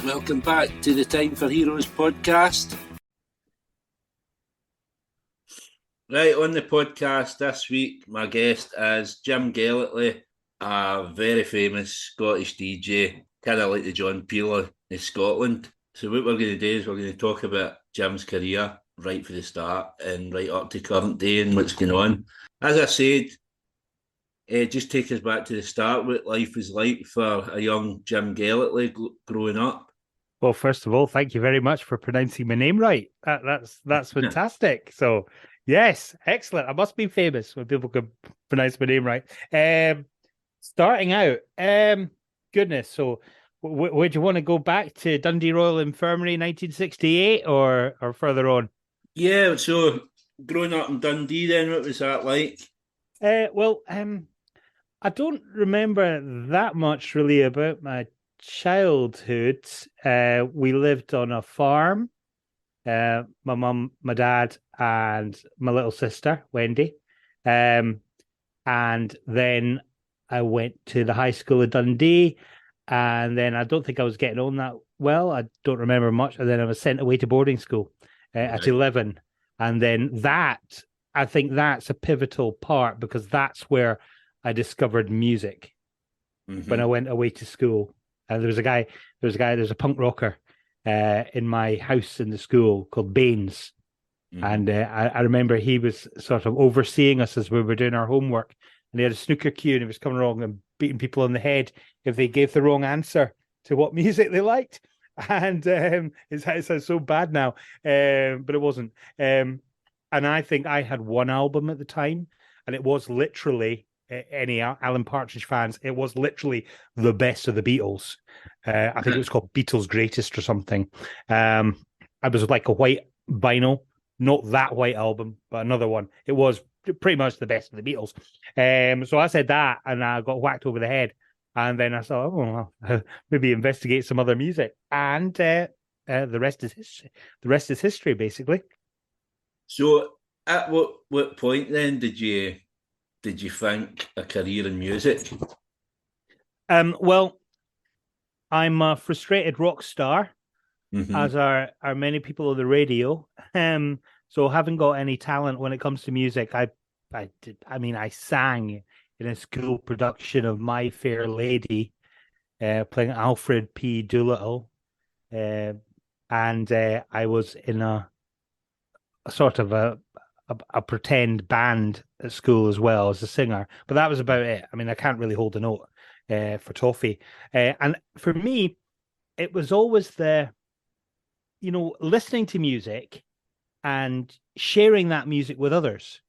Welcome back to the Time for Heroes podcast. Right, on the podcast this week, my guest is Jim Gellatly, a very famous Scottish DJ, kind of like the John Peel of Scotland. So what we're going to do is we're going to talk about Jim's career right from the start and right up to current day and what's going on. As I said, just take us back to the start, what life was like for a young Jim Gellatly growing up. Well, first of all, thank you very much for pronouncing my name right. That's fantastic. So, yes, excellent. I must be famous when people can pronounce my name right. Starting out, goodness. So, would you want to go back to Dundee Royal Infirmary, 1968, or further on? Yeah. So, growing up in Dundee, then what was that like? I don't remember that much really about my childhood. We lived on a farm. My mum, my dad, and my little sister Wendy. And then I went to the high school of Dundee, and then I don't think I was getting on that well. I don't remember much. And then I was sent away to boarding school at 11, and then I think that's a pivotal part because that's where I discovered music. When I went away to school. And there's a punk rocker in my house in the school called Baines. And I remember he was sort of overseeing us as we were doing our homework. And he had a snooker cue and he was coming along and beating people on the head if they gave the wrong answer to what music they liked. And it sounds so bad now, but it wasn't. And I think I had one album at the time, and it was literally... any Alan Partridge fans, it was literally the best of the Beatles. I think it was called Beatles Greatest or something. It was like a white vinyl, not that white album, but another one. It was pretty much the best of the Beatles. So I said that, and I got whacked over the head. And then I thought, well, maybe investigate some other music. And the rest is history. The rest is history, basically. So, at what point then did you think a career in music? Well, I'm a frustrated rock star, as are many people on the radio. So haven't got any talent when it comes to music. I sang in a school production of My Fair Lady, playing Alfred P. Doolittle, and I was in a sort of a pretend band at school as well as a singer, but that was about it. I mean, I can't really hold a note for toffee. And for me, it was always listening to music and sharing that music with others.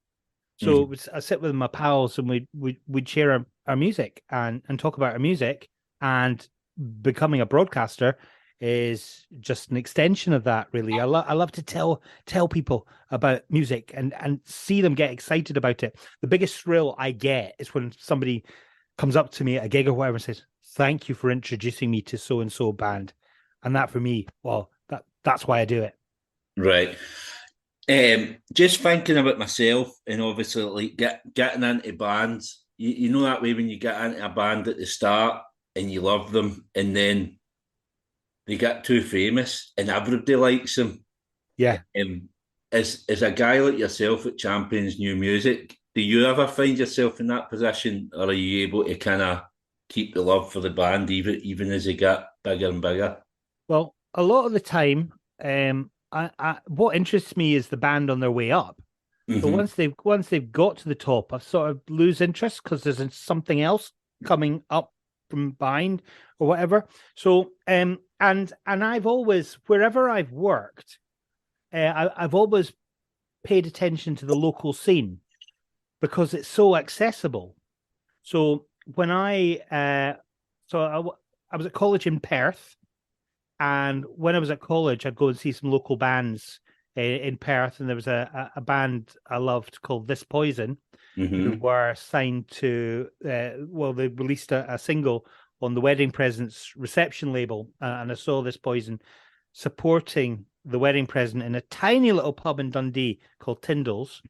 So I sit with my pals and we'd share our music and talk about our music, and becoming a broadcaster is just an extension of that, really. I love to tell people about music and see them get excited about it. The biggest thrill I get is when somebody comes up to me at a gig or whatever and says, "Thank you for introducing me to so-and-so band." And that for me, well, that's why I do it. Right. Just thinking about myself, and obviously like getting into bands, you know that way when you get into a band at the start and you love them, and then they get too famous and everybody likes them. Yeah. As a guy like yourself that champions new music, do you ever find yourself in that position, or are you able to kind of keep the love for the band even as they get bigger and bigger? Well, a lot of the time, what interests me is the band on their way up. So once they've got to the top, I sort of lose interest because there's something else coming up from behind or whatever. So and I've always, wherever I've worked, I've always paid attention to the local scene because it's so accessible. So when I was at college in Perth, and when I was at college, I'd go and see some local bands in Perth, and there was a band I loved called This Poison, who were signed to, they released a single on the Wedding Presents reception label, and I saw This Poison supporting the Wedding Present in a tiny little pub in Dundee called Tyndall's.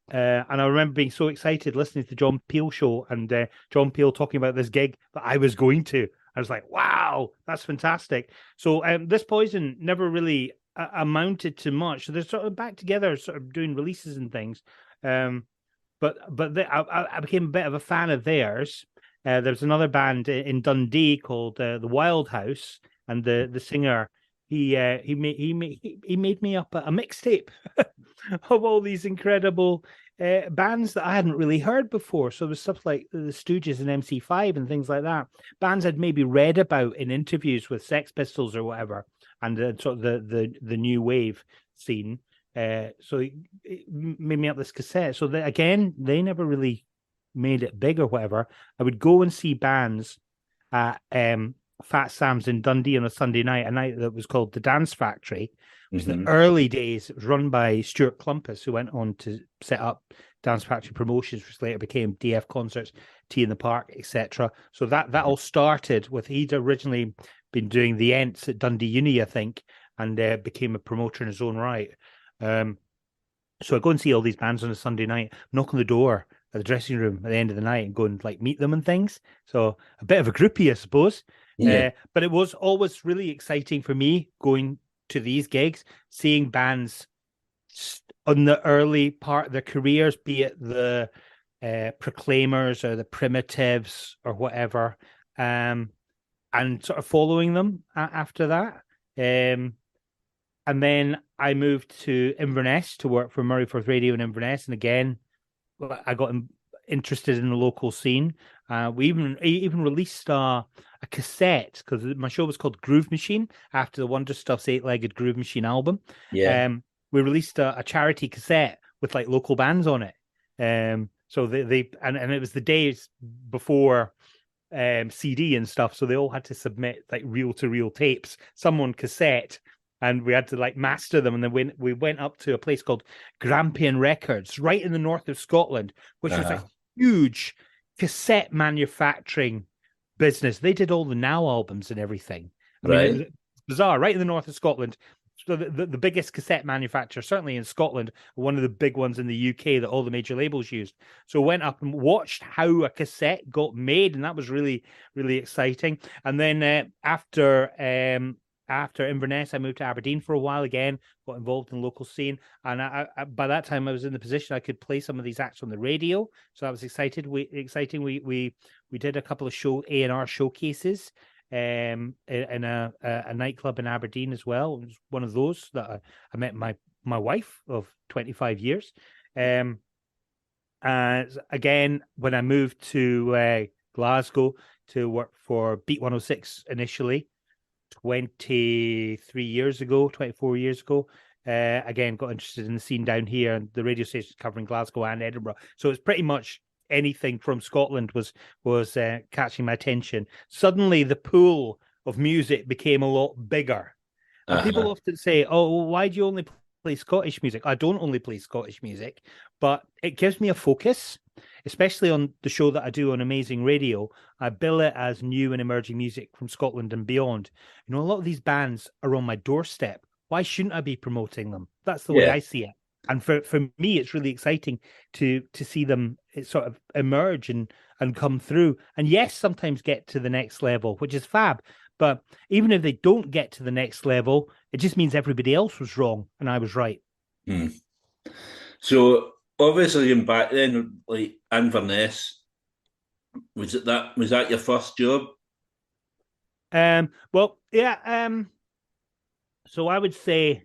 And I remember being so excited listening to the John Peel show and John Peel talking about this gig that I was going to. I was like, wow, that's fantastic. So this Poison never really amounted to much. So they're sort of back together, sort of doing releases and things. But I became a bit of a fan of theirs. There's another band in Dundee called the Wild House, and the singer he made me up a mixtape of all these incredible bands that I hadn't really heard before. So there's stuff like the Stooges and MC5 and things like that. Bands I'd maybe read about in interviews with Sex Pistols or whatever, and sort of the new wave scene. So it made me up this cassette. So again, they never really made it big or whatever. I would go and see bands at Fat Sam's in Dundee on a Sunday night, a night that was called the Dance Factory. It was the early days. It was run by Stuart Clumpus, who went on to set up Dance Factory Promotions, which later became DF Concerts, Tea in the Park, etc. So that all started with, he'd originally been doing the Ents at Dundee Uni, I think, and became a promoter in his own right. So I go and see all these bands on a Sunday night, knock on the door at the dressing room at the end of the night and go and like meet them and things. So a bit of a groupie, I suppose. Yeah. But it was always really exciting for me going to these gigs, seeing bands on the early part of their careers, be it the Proclaimers or the Primitives or whatever, and sort of following them after that. And then I moved to Inverness to work for Murrayforth Radio in Inverness. And again, I got interested in the local scene. We even released a cassette, because my show was called Groove Machine, after the Wonder Stuff's 8-Legged Groove Machine album. Yeah. We released a charity cassette with like local bands on it. So they and it was the days before CD and stuff, so they all had to submit like reel-to-reel tapes, some on cassette, and we had to like master them. And then we went up to a place called Grampian Records, right in the north of Scotland, which was a huge cassette manufacturing business. They did all the Now albums and everything. I mean, it was bizarre, right in the north of Scotland. So the biggest cassette manufacturer, certainly in Scotland, one of the big ones in the UK that all the major labels used. So went up and watched how a cassette got made, and that was really, really exciting. And then after Inverness, I moved to Aberdeen for a while again, got involved in the local scene. And I by that time, I was in the position I could play some of these acts on the radio. So that was exciting. We did a couple of A&R showcases in a nightclub in Aberdeen as well. It was one of those that I met my wife of 25 years. And again, when I moved to Glasgow to work for Beat 106 initially, 24 years ago, again, got interested in the scene down here, and the radio stations covering Glasgow and Edinburgh. So it's pretty much anything from Scotland was catching my attention. Suddenly the pool of music became a lot bigger. And people often say, oh, why do you only play Scottish music? I don't only play Scottish music, but it gives me a focus, especially on the show that I do on Amazing Radio. I bill it as new and emerging music from Scotland and beyond. You know, a lot of these bands are on my doorstep. Why shouldn't I be promoting them? That's the way I see it. And for me, it's really exciting to see them sort of emerge and come through. And yes, sometimes get to the next level, which is fab. But even if they don't get to the next level, it just means everybody else was wrong and I was right. So obviously, in back then, like Inverness, was that your first job? Well, yeah. So I would say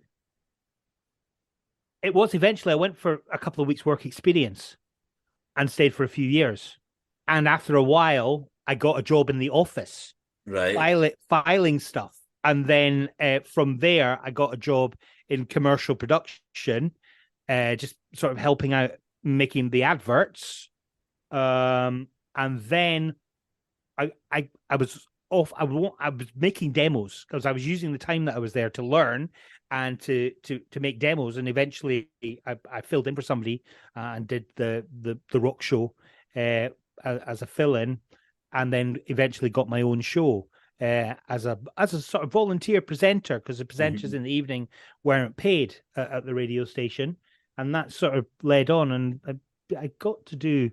it was eventually. I went for a couple of weeks' work experience and stayed for a few years. And after a while, I got a job in the office, filing stuff. And then from there, I got a job in commercial production, just sort of helping out making the adverts. And then I was off. I was making demos because I was using the time that I was there to learn and to make demos. And eventually I filled in for somebody and did the rock show as a fill-in, and then eventually got my own show as a sort of volunteer presenter, because the presenters in the evening weren't paid at the radio station. And that sort of led on, and I got to do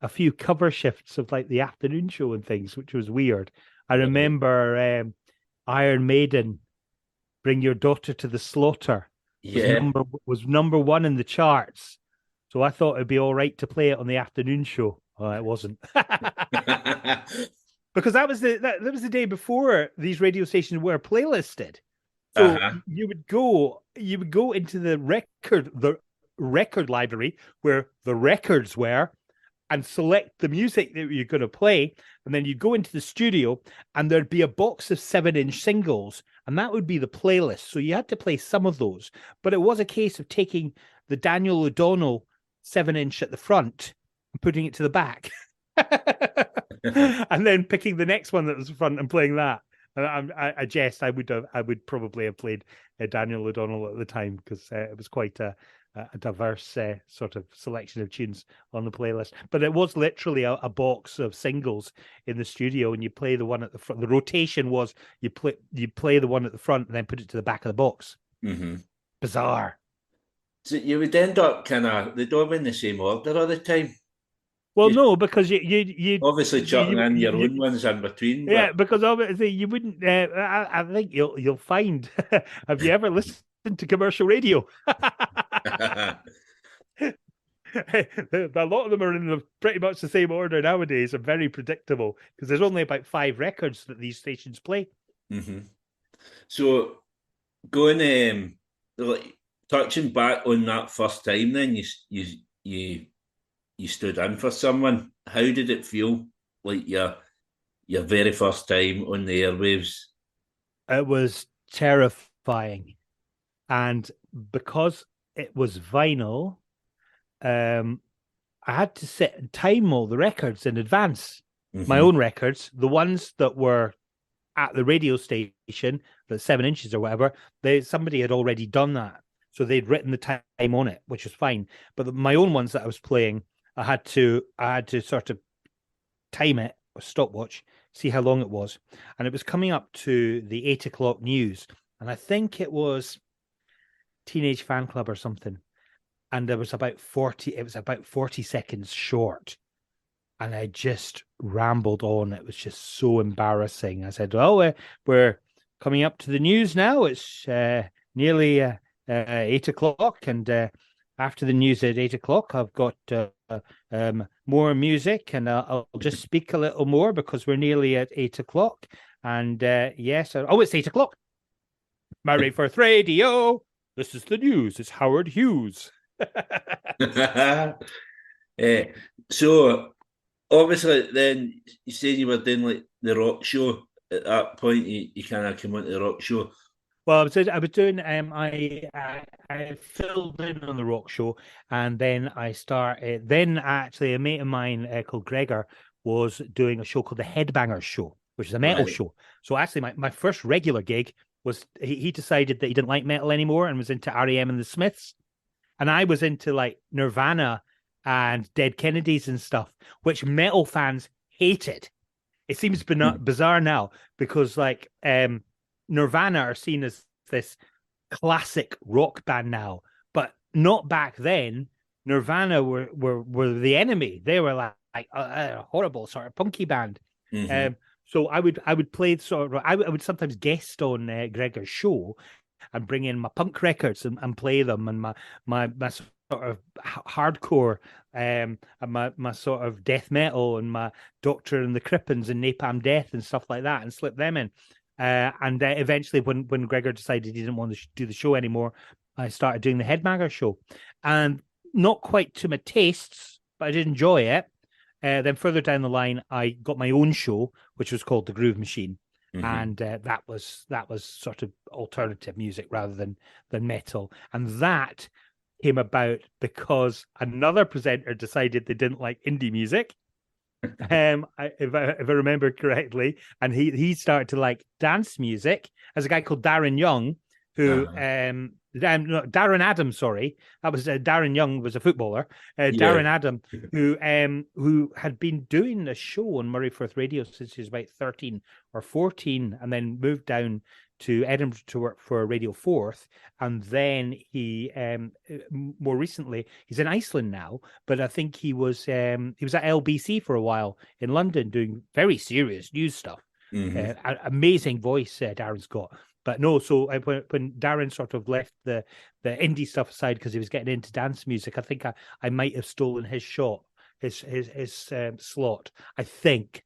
a few cover shifts of like the afternoon show and things, which was weird. I remember Iron Maiden, Bring Your Daughter to the Slaughter, was number one in the charts. So I thought it'd be all right to play it on the afternoon show. Oh, it wasn't. Because that was the day before these radio stations were playlisted. So you would go into the record library where the records were and select the music that you're going to play. And then you'd go into the studio and there'd be a box of 7-inch singles, and that would be the playlist. So you had to play some of those. But it was a case of taking the Daniel O'Donnell 7-inch at the front and putting it to the back. And then picking the next one that was front and playing that. And I jest, I would probably have played Daniel O'Donnell at the time, because it was quite a diverse sort of selection of tunes on the playlist. But it was literally a box of singles in the studio, and you play the one at the front. The rotation was you play the one at the front and then put it to the back of the box. Mm-hmm. Bizarre. So you would end up they'd all in the same order all the time. Well, no, because you obviously chucking in your own ones in between. Yeah, because obviously you wouldn't. I think you'll find. Have you ever listened to commercial radio? A lot of them are in pretty much the same order nowadays, and very predictable, because there's only about 5 records that these stations play. Mm-hmm. So, going touching back on that first time, then you stood in for someone. How did it feel, like your very first time on the airwaves? It was terrifying, and because it was vinyl, I had to sit and time all the records in advance. Mm-hmm. My own records, the ones that were at the radio station, the 7 inches or whatever, somebody had already done that, so they'd written the time on it, which was fine. But my own ones that I was playing, I had to sort of time it, or stopwatch, see how long it was. And it was coming up to the 8 o'clock news. And I think it was Teenage Fan Club or something. And it was about 40 seconds short. And I just rambled on. It was just so embarrassing. I said, we're coming up to the news now. It's nearly 8 o'clock. And after the news at 8 o'clock, I've got more music, and I'll just speak a little more because we're nearly at 8 o'clock. And yes, it's 8 o'clock. Murray Firth Radio. This is the news. It's Howard Hughes. So obviously, then you said you were doing like the rock show. At that point, you kind of came onto the rock show. Well, I was doing. I filled in on the rock show, and then I started. Then actually, a mate of mine called Gregor was doing a show called the Headbangers Show, which is a metal show. So actually, my first regular gig was he decided that he didn't like metal anymore and was into REM and the Smiths, and I was into like Nirvana and Dead Kennedys and stuff, which metal fans hated. It seems bizarre now, because like Nirvana are seen as this classic rock band now, but not back then. Nirvana were the enemy. They were like a horrible sort of punky band. Mm-hmm. So I would play I would sometimes guest on Gregor's show and bring in my punk records and play them, and my sort of hardcore and my sort of death metal, and my Doctor and the Crippins and Napalm Death and stuff like that, and slip them in. And eventually, when Gregor decided he didn't want to do the show anymore, I started doing the Headbangers Show, and not quite to my tastes, but I did enjoy it. Then further down the line, I got my own show, which was called The Groove Machine, mm-hmm. and that was sort of alternative music rather than metal, and that came about because another presenter decided they didn't like indie music. If I remember correctly, and he started to like dance music. As a guy called Darren Young, who Darren Adams, sorry, that was Darren Young was a footballer. Darren Adam, who had been doing a show on Murray Firth Radio since he was about 13 or 14, and then moved down to Edinburgh to work for Radio 4th, and then he more recently he's in Iceland now, but I think he was at LBC for a while in London doing very serious news stuff. Amazing voice, Darren's got. But no, so when Darren sort of left the indie stuff aside because he was getting into dance music, I think I might have stolen his shot, his slot. I think.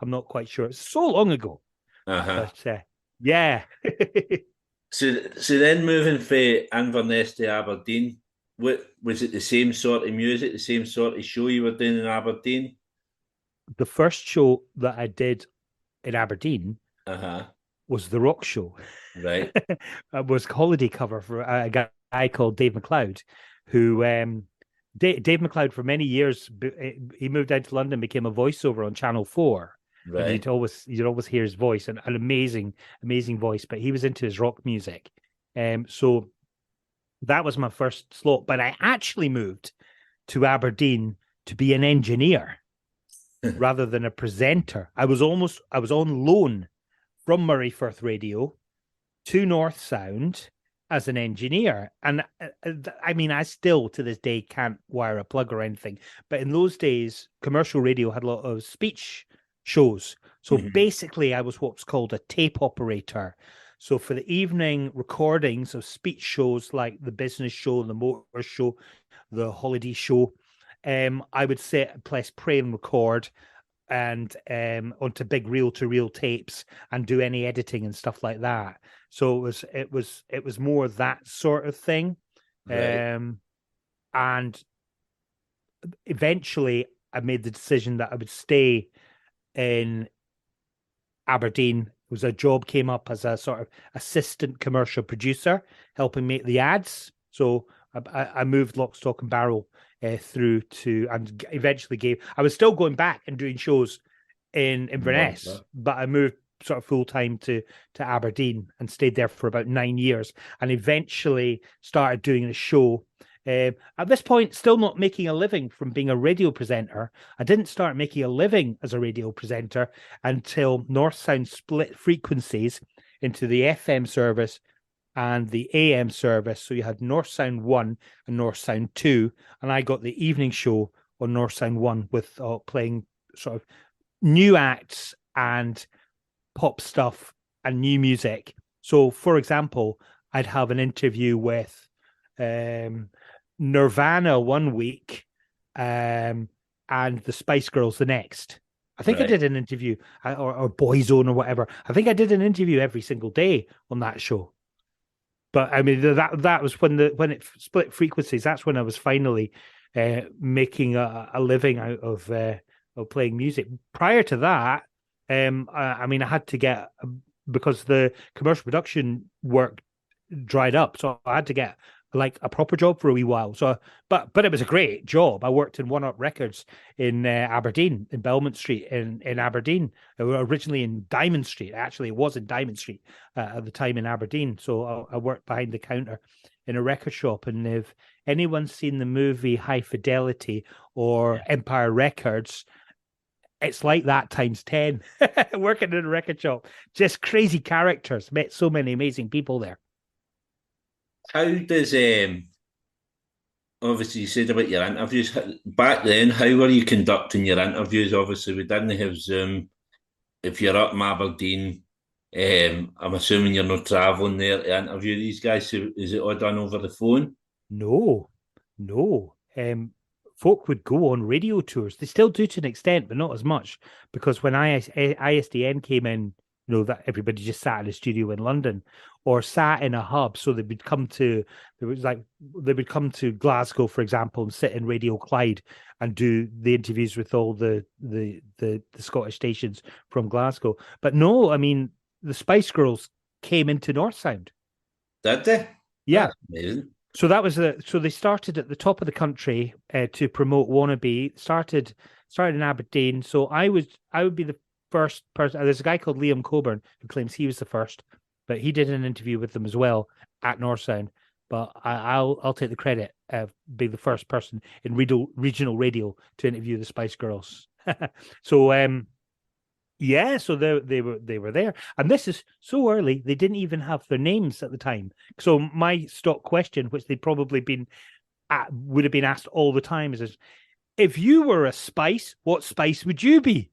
I'm not quite sure. It's so long ago. But yeah. So then moving from Inverness to Aberdeen, what was it? The same sort of music, the same sort of show you were doing in Aberdeen? The first show that I did in Aberdeen was the rock show. Right. It was holiday cover for a guy called Dave McLeod, who Dave McLeod for many years, he moved out to London, became a voiceover on Channel 4. Right. And you'd always hear his voice, an amazing voice, but he was into his rock music. So that was my first slot. But I actually moved to Aberdeen to be an engineer rather than a presenter. I was on loan from Murrayfirth Radio to Northsound as an engineer. And I mean, I still to this day can't wire a plug or anything. But in those days, commercial radio had a lot of speech shows. So basically, I was what's called a tape operator. So for the evening recordings of speech shows like the business show, the motor show, the holiday show, I would press play and record and onto big reel-to-reel tapes and do any editing and stuff like that. So it was more that sort of thing. Right. And eventually I made the decision that I would stay in Aberdeen. It was a job came up as a sort of assistant commercial producer, helping make the ads. So I moved lock, stock and barrel through to, and eventually I was still going back and doing shows in Inverness, but I moved sort of full time to Aberdeen and stayed there for about 9 years, and eventually started doing a show. At this point, still not making a living from being a radio presenter. I didn't start making a living as a radio presenter until Northsound split frequencies into the FM service and the AM service. So you had Northsound 1 and Northsound 2, and I got the evening show on Northsound 1 with playing sort of new acts and pop stuff and new music. So, for example, I'd have an interview with Nirvana one week and the Spice Girls the next. I think I did an interview, or Boyzone or whatever. I think I did an interview every single day on that show. But I mean, that was when it split frequencies. That's when I was finally making a living out of playing music. Prior to that, I mean, I had to get, because the commercial production work dried up, so I had to get like a proper job for a wee while. So, but it was a great job. I worked in One Up Records in Aberdeen, in Belmont Street in Aberdeen. Originally in Diamond Street. Actually, it was in Diamond Street at the time in Aberdeen. So I worked behind the counter in a record shop. And if anyone's seen the movie High Fidelity or Empire Records, it's like that times 10. Working in a record shop. Just crazy characters. Met so many amazing people there. How does obviously you said about your interviews back then? How were you conducting your interviews? Obviously, we didn't have Zoom. If you're up in Aberdeen, I'm assuming you're not travelling there to interview these guys. So is it all done over the phone? No. Folk would go on radio tours. They still do to an extent, but not as much, because when ISDN came in, you know, that everybody just sat in a studio in London or sat in a hub. So they would come to Glasgow, for example, and sit in Radio Clyde and do the interviews with all the Scottish stations from Glasgow. But no, I mean, the Spice Girls came into Northsound. Did they? Yeah. That's amazing. So that was so they started at the top of the country to promote Wannabe. Started in Aberdeen. So I would be the first person. There's a guy called Liam Coburn who claims he was the first, but he did an interview with them as well at Northsound. But I'll take the credit of being the first person in regional radio to interview the Spice Girls. So so they were there, and this is so early they didn't even have their names at the time. So my stock question, which they'd probably would have been asked all the time, is if you were a spice, what spice would you be?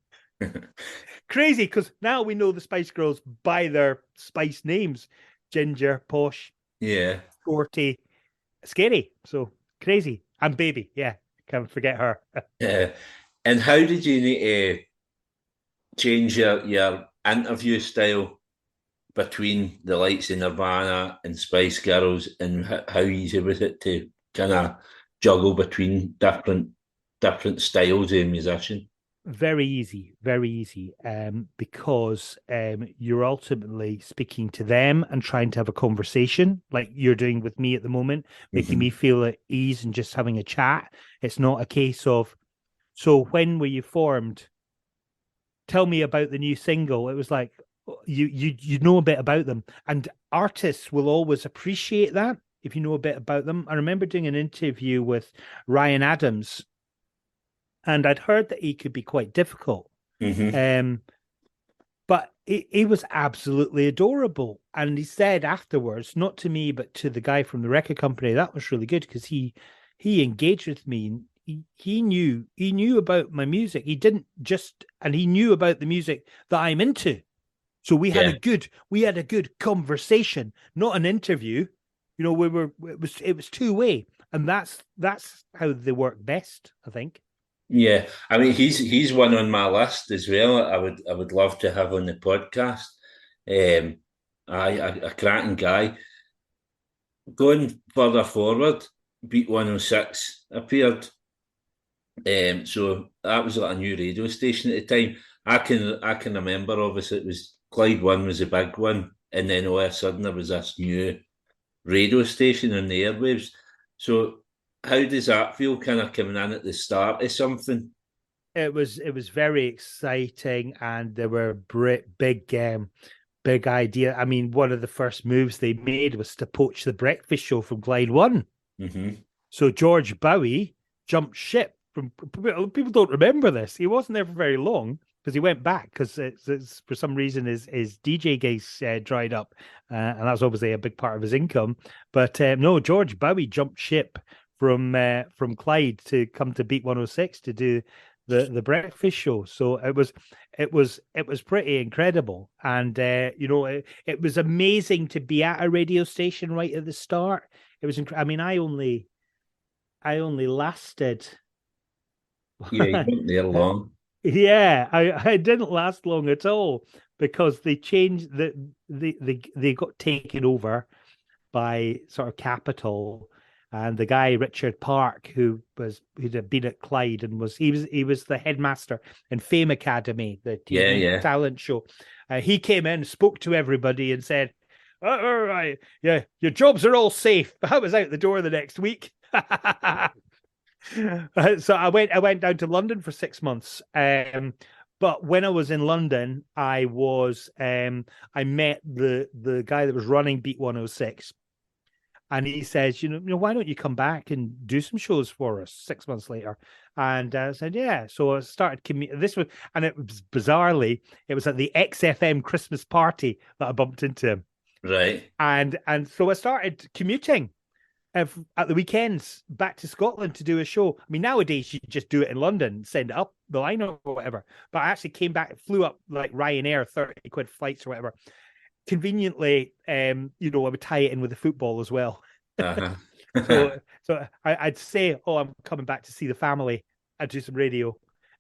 Crazy, because now we know the Spice Girls by their Spice names: Ginger, Posh, Yeah. Shorty, Scary. So crazy. And Baby. Yeah, can't forget her. Yeah. And how did you need to change your interview style between the likes of Nirvana and Spice Girls, and how easy was it to kind of juggle between different styles of musician? Very easy, very easy. Because you're ultimately speaking to them and trying to have a conversation like you're doing with me at the moment, making me feel at ease and just having a chat. It's not a case of, so when were you formed? Tell me about the new single. It was like, you know a bit about them, and artists will always appreciate that if you know a bit about them. I remember doing an interview with Ryan Adams, and I'd heard that he could be quite difficult. But he was absolutely adorable. And he said afterwards, not to me, but to the guy from the record company, that was really good because he engaged with me. And he knew about my music. He didn't just, and he knew about the music that I'm into. So we had a good conversation, not an interview. You know, it was two-way, and that's how they work best, I think. Yeah, I mean he's one on my list as well. I would love to have on the podcast. A cracking guy. Going further forward, Beat 106 appeared. So that was like a new radio station at the time. I can remember. Obviously, it was Clyde One was a big one, and then all of a sudden there was this new radio station on the airwaves. So how does that feel, kind of coming in at the start of something? It was very exciting, and there were big idea. I mean, one of the first moves they made was to poach the breakfast show from Clyde One. So George Bowie jumped ship from. People don't remember this. He wasn't there for very long because he went back because it's for some reason his DJ gigs dried up, and that's obviously a big part of his income. But no, George Bowie jumped ship from Clyde to come to Beat 106 to do the breakfast show. So it was pretty incredible, and you know, it was amazing to be at a radio station right at the start. It was I mean, I only lasted. Yeah, you weren't there long. Yeah, I didn't last long at all because they changed they got taken over by sort of Capital, and the guy Richard Park, who'd have been at Clyde and was the headmaster in Fame Academy, the TV talent show. He came in, spoke to everybody, and said, "All right, yeah, your jobs are all safe." I was out the door the next week. So I went down to London for 6 months. But when I was in London, I met the guy that was running Beat 106. And he says, you know, why don't you come back and do some shows for us 6 months later? And I said, yeah. So I started this was, and it was bizarrely, it was at the XFM Christmas party that I bumped into him. Right. And so I started commuting at the weekends back to Scotland to do a show. I mean, nowadays you just do it in London, send it up the line or whatever. But I actually came back, flew up like Ryanair, 30 quid flights or whatever. Conveniently, you know, I would tie it in with the football as well. So I'd say, oh, I'm coming back to see the family. I'd do some radio.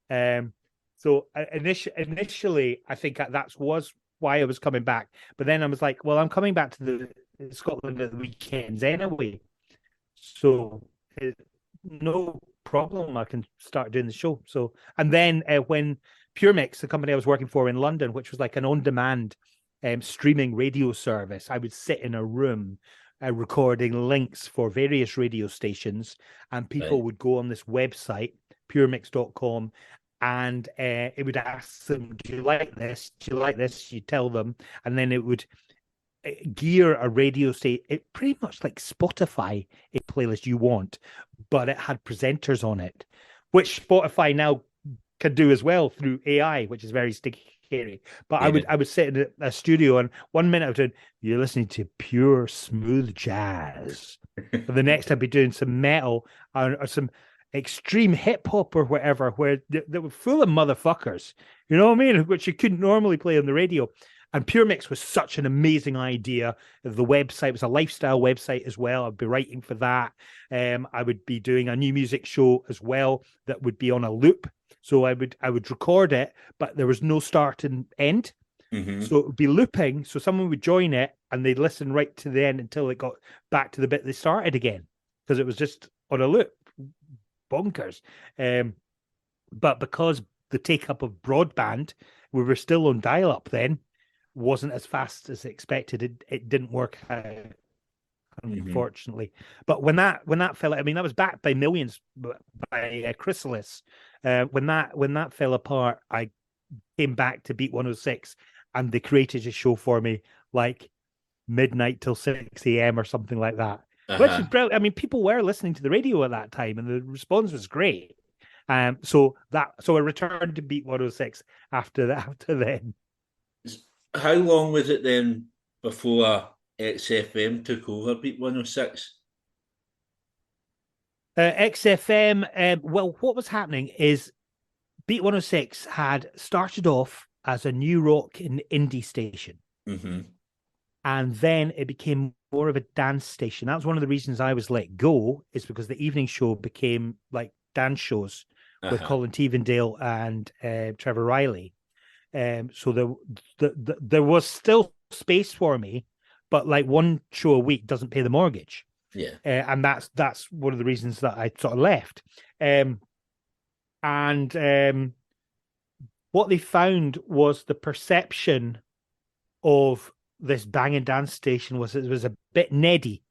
So initially, I think that was why I was coming back. But then I was like, well, I'm coming back to the Scotland at the weekends anyway. So no problem. I can start doing the show. So, and then when Pure Mix, the company I was working for in London, which was like an on-demand streaming radio service, I would sit in a room recording links for various radio stations, and people would go on this website, puremix.com, and it would ask them, do you like this? Do you like this? You tell them, and then it would gear a radio station. It pretty much like Spotify, a playlist you want, but it had presenters on it, which Spotify now can do as well through AI, which is very scary. But I would sit in a studio, and 1 minute I would, you're listening to pure smooth jazz. The next I'd be doing some metal or some extreme hip hop or whatever, where they were full of motherfuckers, you know what I mean? Which you couldn't normally play on the radio. And Pure Mix was such an amazing idea. The website was a lifestyle website as well. I'd be writing for that. I would be doing a new music show as well that would be on a loop. So I would record it, but there was no start and end. Mm-hmm. So it would be looping. So someone would join it and they'd listen right to the end until it got back to the bit they started again, because it was just on a loop. Bonkers. But because the take up of broadband, we were still on dial-up then, wasn't as fast as expected. It didn't work out, unfortunately. But when that fell, I mean, that was backed by millions by Chrysalis. When that fell apart, I came back to Beat 106, and they created a show for me like midnight till 6 a.m. or something like that. Which is brilliant. I mean, people were listening to the radio at that time, and the response was great. So I returned to Beat 106 after then. How long was it then before XFM took over Beat 106? XFM, well, what was happening is Beat 106 had started off as a new rock and indie station. Mm-hmm. And then it became more of a dance station. That was one of the reasons I was let go, is because the evening show became like dance shows with Colin Tevendale and Trevor Riley. So there was still space for me, but like one show a week doesn't pay the mortgage. Yeah. And that's one of the reasons that I sort of left. What they found was the perception of this bang and dance station was it was a bit neddy,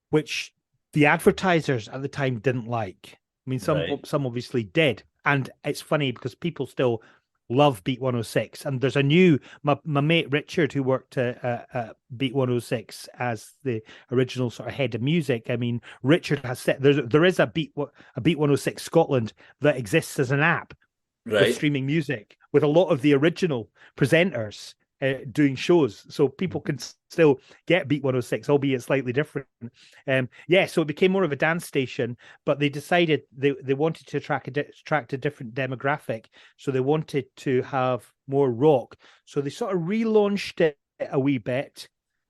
which the advertisers at the time didn't like. I mean, some obviously did. And it's funny because people still love Beat 106. And there's a new, my mate Richard, who worked at Beat 106 as the original sort of head of music. I mean, Richard has said there is a Beat 106 Scotland that exists as an app with streaming music with a lot of the original presenters doing shows, so people can still get Beat 106, albeit slightly different. So it became more of a dance station, but they decided they wanted to attract a different demographic, so they wanted to have more rock. So they sort of relaunched it a wee bit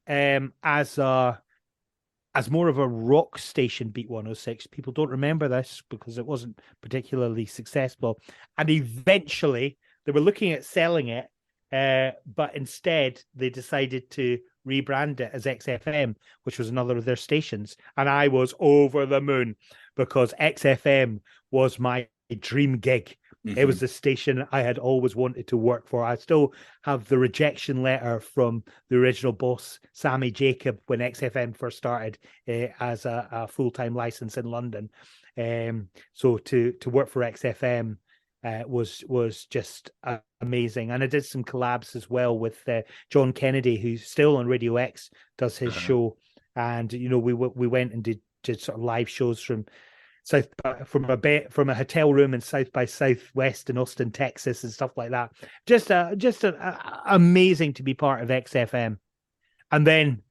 as more of a rock station, Beat 106. People don't remember this because it wasn't particularly successful, and eventually they were looking at selling it. But instead, they decided to rebrand it as XFM, which was another of their stations. And I was over the moon because XFM was my dream gig. Mm-hmm. It was the station I had always wanted to work for. I still have the rejection letter from the original boss, Sammy Jacob, when XFM first started as a full-time license in London. So to work for XFM was just amazing. And I did some collabs as well with John Kennedy, who's still on Radio X, does his show. And we went and did sort of live shows from a hotel room in South by Southwest in Austin, Texas, and stuff like that. Just amazing to be part of XFM. And then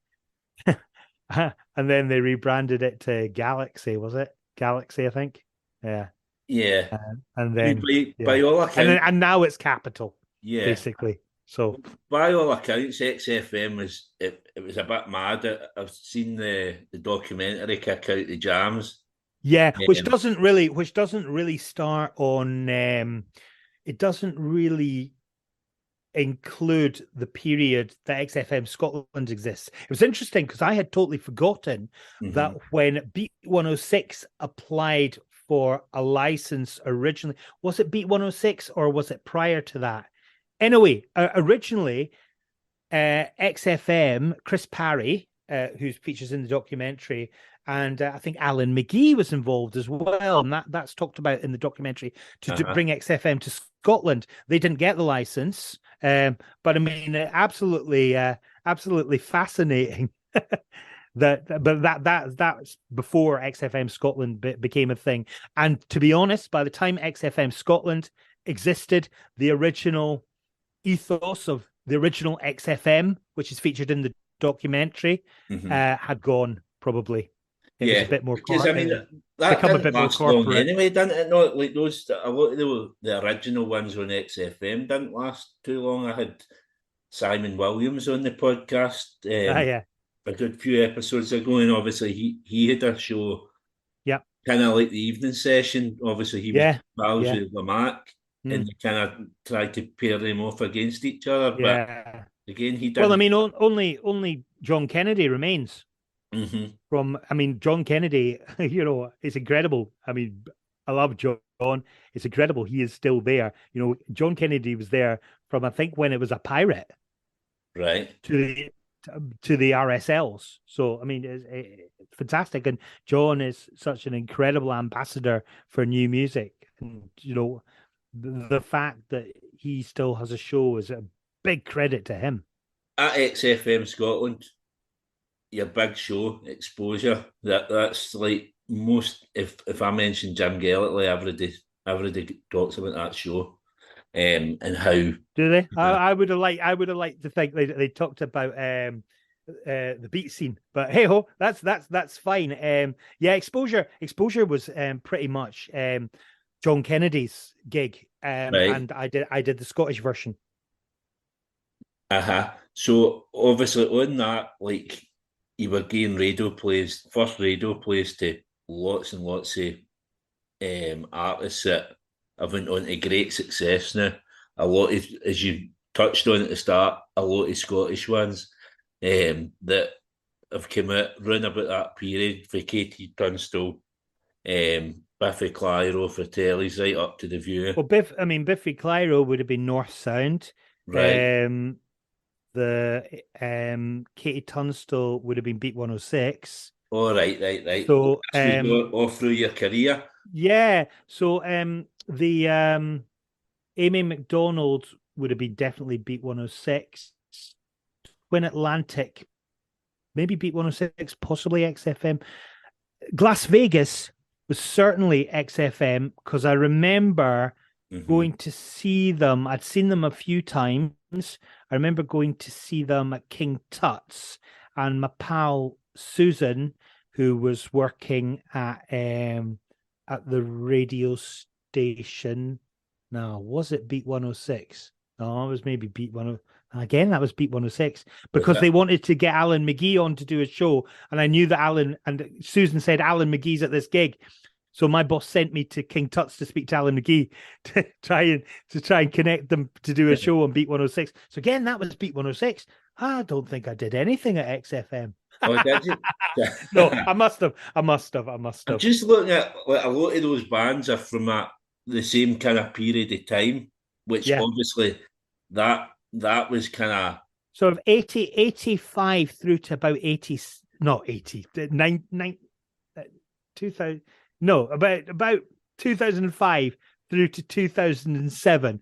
they rebranded it to Galaxy. Was it Galaxy? I think. Yeah. Yeah, and then by all accounts, and now it's Capital. Yeah, basically. So by all accounts, XFM was it was a bit mad. I've seen the documentary Kick Out the Jams. Yeah, which doesn't really start on. It doesn't really include the period that XFM Scotland exists. It was interesting because I had totally forgotten that when Beat 106 applied for a license originally, was it Beat 106 or was it prior to that? Anyway, originally XFM, Chris Parry, who features in the documentary, and I think Alan McGee was involved as well, and that's talked about in the documentary to bring XFM to Scotland. They didn't get the license, but I mean, absolutely fascinating. That's before XFM Scotland became a thing. And to be honest, by the time XFM Scotland existed, the original ethos of the original XFM, which is featured in the documentary, had gone probably. It was a bit more because I mean that become a didn't bit more last long corporate. anyway, didn't it? No, like those a lot of the original ones on XFM didn't last too long. I had Simon Williams on the podcast Yeah. a good few episodes ago, and obviously he had a show, Yeah. kind of like the evening session. Obviously, he was Yeah. pals Yeah. with Lamac, and Mm. they kind of tried to pair them off against each other. But Yeah. again, he Well, I didn't. mean, only John Kennedy remains Mm-hmm. from. I mean, John Kennedy, it's incredible. I mean, I love John. It's incredible. He is still there. John Kennedy was there from, I think, when it was a pirate Right. to the RSLs. So, I mean, it's fantastic. And John is such an incredible ambassador for new music. And, the fact that he still has a show is a big credit to him. At XFM Scotland, your big show exposure. That's like most. If I mention Jim Gellatly, everybody talks about that show, and how Do they? I would have liked to think they talked about the beat scene, but hey ho, that's fine. Exposure was pretty much John Kennedy's gig, right. and I did the Scottish version. So obviously on that, like, you were getting first radio plays to lots and lots of artists that have went on to great success now. A lot of, as you touched on at the start, a lot of Scottish ones that have come out round about that period, for KT Tunstall, Biffy Clyro, Fratellis, right up to The View. Well, Biffy Clyro would have been Northsound. Right. The KT Tunstall would have been Beat 106. Oh, right. So all through your career. Yeah. So the Amy Macdonald would have been definitely Beat 106. Twin Atlantic, maybe Beat 106, possibly XFM. Las Vegas was certainly XFM, because I remember going to see them. I'd seen them a few times. I remember going to see them at King Tut's, and my pal Susan, who was working at the radio station. No, was it Beat 106? No, it was maybe Beat 106. Again, that was Beat 106, because they wanted to get Alan McGee on to do a show. And I knew that Susan said Alan McGee's at this gig. So my boss sent me to King Tut's to speak to Alan McGee to try and connect them to do a show on Beat 106. So again, that was Beat 106. I don't think I did anything at XFM. Oh, did you? No, I must have. I'm just looking at, like, a lot of those bands are from the same kind of period of time, which obviously that was kind of sort of 85 through to about 80, not 80, 2000. No, about 2005 through to 2007.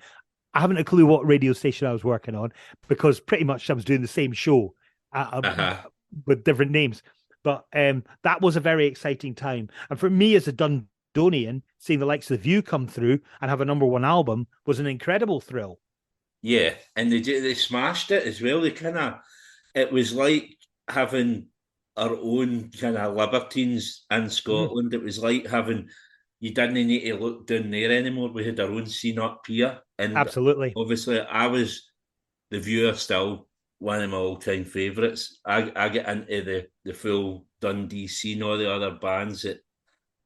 I haven't a clue what radio station I was working on, because pretty much I was doing the same show with different names. But that was a very exciting time. And for me as a Dundonian, seeing the likes of The View come through and have a #1 album was an incredible thrill. Yeah, and they smashed it as well. It was like having our own kind of libertines in Scotland. It was like you didn't need to look down there anymore. We had our own scene up here. And absolutely, obviously The Viewer still one of my all-time favourites. I get into the full Dundee scene, all the other bands that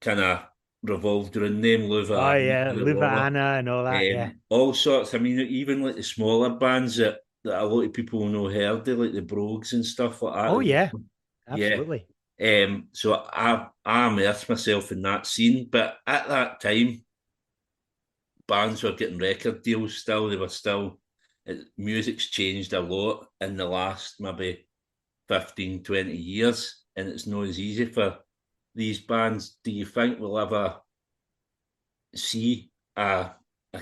kind of revolved around them, Luvana and all that, all sorts. I mean, even like the smaller bands that a lot of people know heard of, like the Brogues and stuff like that. Oh yeah, absolutely. So I immersed myself in that scene, but at that time, bands were getting record deals still. Music's changed a lot in the last maybe 15, 20 years, and it's not as easy for these bands. Do you think we'll ever see a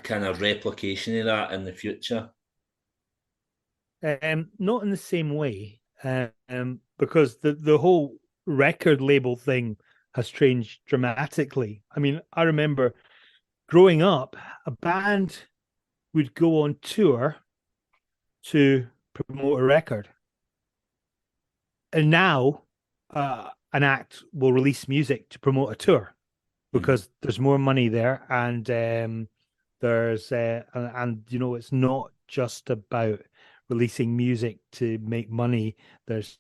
kind of replication of that in the future? Not in the same way, because the whole record label thing has changed dramatically. I mean, I remember growing up, a band would go on tour to promote a record, and now an act will release music to promote a tour because there's more money there, and there's and you know, it's not just about releasing music to make money. There's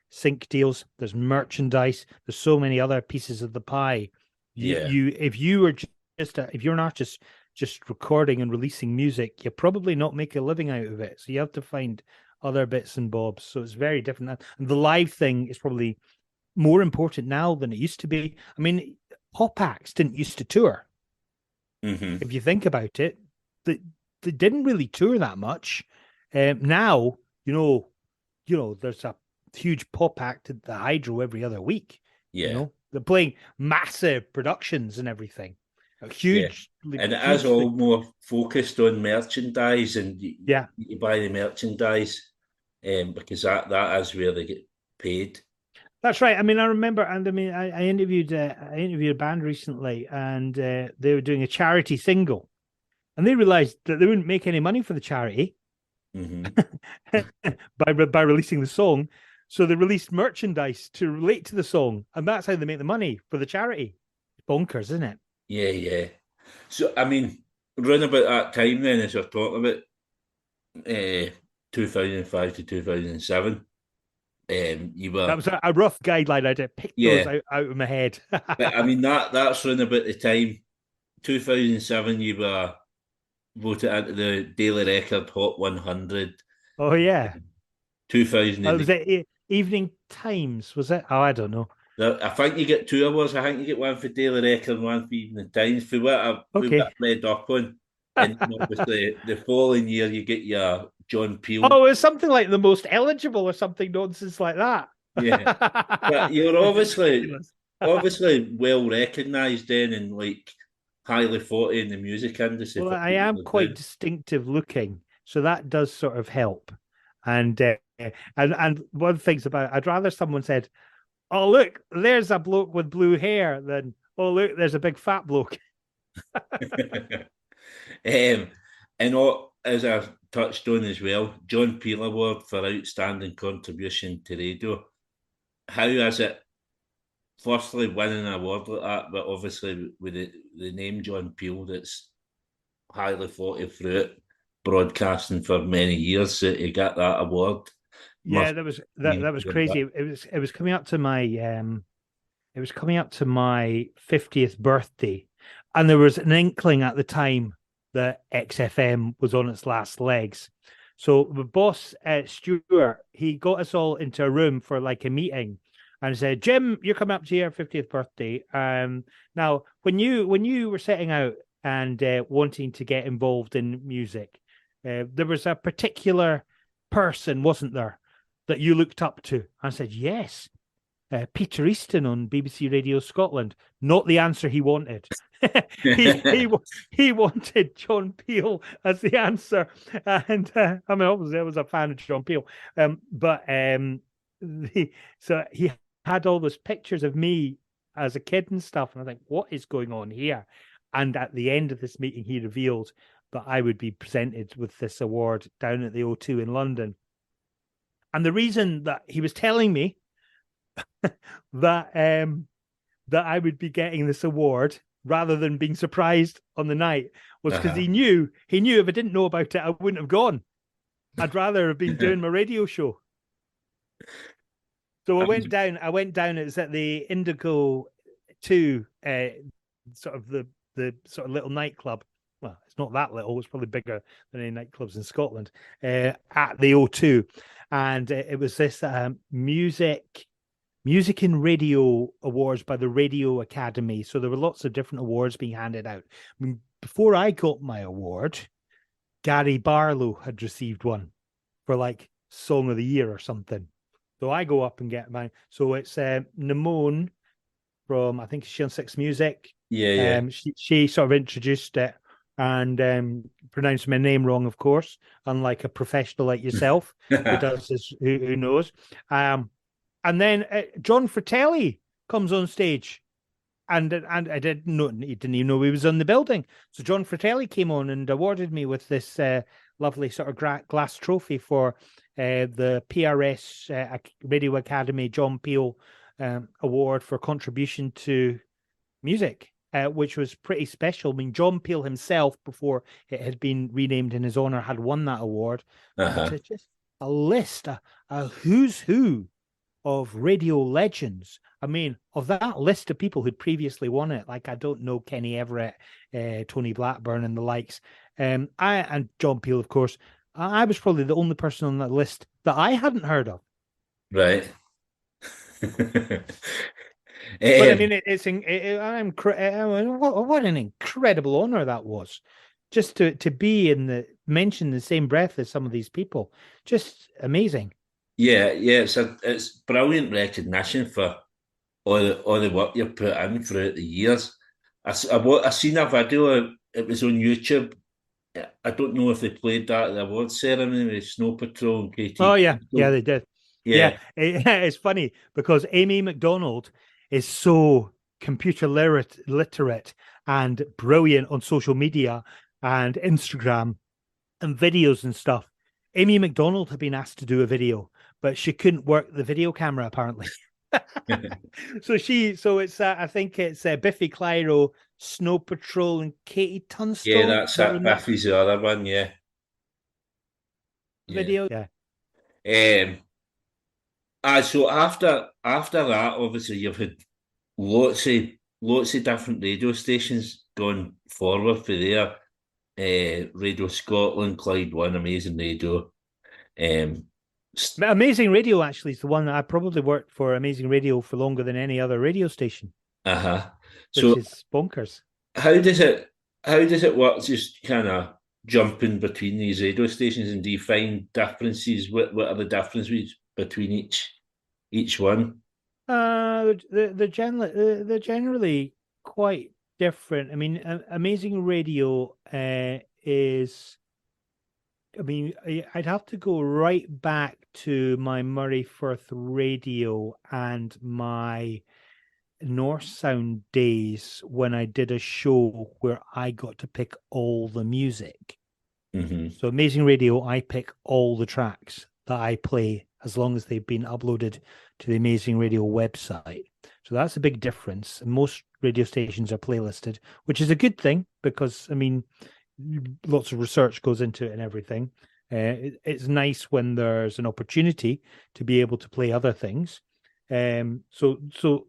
sync deals, there's merchandise, there's so many other pieces of the pie. If you're an artist just recording and releasing music, you probably not make a living out of it. So you have to find other bits and bobs. So it's very different. And the live thing is probably more important now than it used to be. I mean, pop acts didn't used to tour. If you think about it, they didn't really tour that much. Now, you know, there's a huge pop act at the Hydro every other week. Yeah. You know, they're playing massive productions and everything. A huge, and it is all more focused on merchandise, and you buy the merchandise, because that is where they get paid. That's right. I mean, I remember, and I mean, I interviewed a band recently, and they were doing a charity single, and they realized that they wouldn't make any money for the charity by releasing the song. So they released merchandise to relate to the song, and that's how they make the money for the charity. Bonkers, isn't it? Yeah. So, I mean, round about that time then, as we're talking about 2005 to 2007, you were... That was a rough guideline. I did pick those out of my head. But, I mean, that's round about the time. 2007, you were voted into the Daily Record Hot 100. Oh, yeah. 2000. Was it Evening Times, was it? Oh, I don't know. I think you get 2 awards. I think you get one for Daily Record and one for Evening Times. For what I've read up on. And obviously, the following year, you get your John Peel. Oh, it's something like the most eligible or something nonsense like that. Yeah. But you're obviously well recognised then, and like highly thought in the music industry. Well, I am quite distinctive looking, so that does sort of help. And one of the things about, I'd rather someone said, "Oh, look, there's a bloke with blue hair," than, "Oh, look, there's a big fat bloke." And as I touched on as well, John Peel Award for Outstanding Contribution to Radio. How is it, firstly, winning an award like that, but obviously with the name John Peel, that's highly thought through broadcasting for many years, to get that award? Yeah, that was crazy. It was coming up to my 50th birthday, and there was an inkling at the time that XFM was on its last legs. So the boss, Stuart, he got us all into a room for like a meeting and said, "Jim, you're coming up to your 50th birthday. Now, when you were setting out and wanting to get involved in music, there was a particular person, wasn't there, that you looked up to?" I said, "Yes, Peter Easton on BBC Radio Scotland." Not the answer he wanted. he wanted John Peel as the answer, and I mean, obviously I was a fan of John Peel, so he had all those pictures of me as a kid and stuff, and I think, what is going on here? And at the end of this meeting, he revealed that I would be presented with this award down at the O2 in London. And the reason that he was telling me that I would be getting this award rather than being surprised on the night was because he knew if I didn't know about it, I wouldn't have gone. I'd rather have been doing my radio show. So I went down. It was at the Indigo 2, sort of the sort of little nightclub. Well, it's not that little. It's probably bigger than any nightclubs in Scotland. At the O2, and it was this Music and Radio Awards by the Radio Academy. So there were lots of different awards being handed out. I mean, before I got my award, Gary Barlow had received one for like Song of the Year or something. So I go up and get mine. So it's Nimone from, I think she's on Six Music. Yeah. She sort of introduced it and pronounced my name wrong, of course, unlike a professional like yourself who knows. And then John Fratelli comes on stage, and I didn't know, he didn't even know he was on the building. So John Fratelli came on and awarded me with this lovely sort of glass trophy for the PRS Radio Academy John Peel award for contribution to music, which was pretty special. I mean, John Peel himself, before it had been renamed in his honor, had won that award. Uh-huh. But just a list, a who's who of radio legends. I mean, of that list of people who'd previously won it, like, I don't know, Kenny Everett, Tony Blackburn and the likes. And John Peel, of course. I was probably the only person on that list that I hadn't heard of. Right. But I mean, what an incredible honor that was, just to be mentioned in the same breath as some of these people. Just amazing. Yeah, it's brilliant recognition for all the work you've put in throughout the years. I seen a video. It was on YouTube. I don't know if they played that at the awards ceremony with Snow Patrol and KT. Oh yeah, they did. Yeah. It's funny because Amy Macdonald is so computer literate and brilliant on social media and Instagram and videos and stuff. Amy Macdonald had been asked to do a video, but she couldn't work the video camera apparently. So it's I think it's Biffy Clyro, Snow Patrol, and KT Tunstall. Yeah, that's it. Biffy's the other one. Yeah. Video. Yeah. So after that, obviously you've had lots of different radio stations going forward for there. Radio Scotland, Clyde One, Amazing Radio. Amazing Radio actually is the one that I probably worked for. Amazing Radio for longer than any other radio station. So which is bonkers. How does it work? Just kind of jumping between these radio stations, and do you find differences? What are the differences between each one? They're generally quite different. I mean, Amazing Radio is. I mean, I'd have to go right back to my Murray Firth Radio and my Northsound days when I did a show where I got to pick all the music. Mm-hmm. So Amazing Radio, I pick all the tracks that I play as long as they've been uploaded to the Amazing Radio website. So that's a big difference. Most radio stations are playlisted, which is a good thing because, I mean, lots of research goes into it and everything. It's nice when there's an opportunity to be able to play other things. So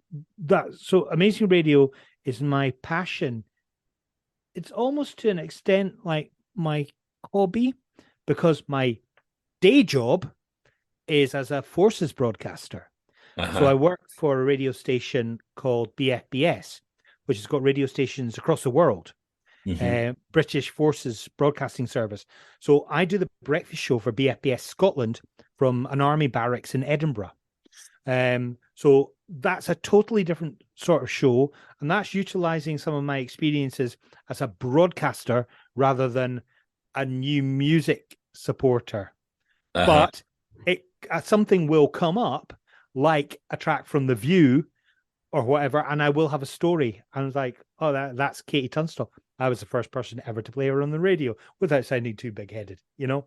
Amazing Radio is my passion. It's almost to an extent like my hobby, because my day job is as a forces broadcaster. Uh-huh. So I work for a radio station called BFBS, which has got radio stations across the world. Mm-hmm. British Forces Broadcasting Service. So I do the breakfast show for BFBS Scotland from an army barracks in Edinburgh. So that's a totally different sort of show, and that's utilizing some of my experiences as a broadcaster rather than a new music supporter. Uh-huh. But something will come up, like a track from The View or whatever, and I will have a story. And I was like, oh, that's KT Tunstall. I was the first person ever to play her on the radio without sounding too big-headed, you know?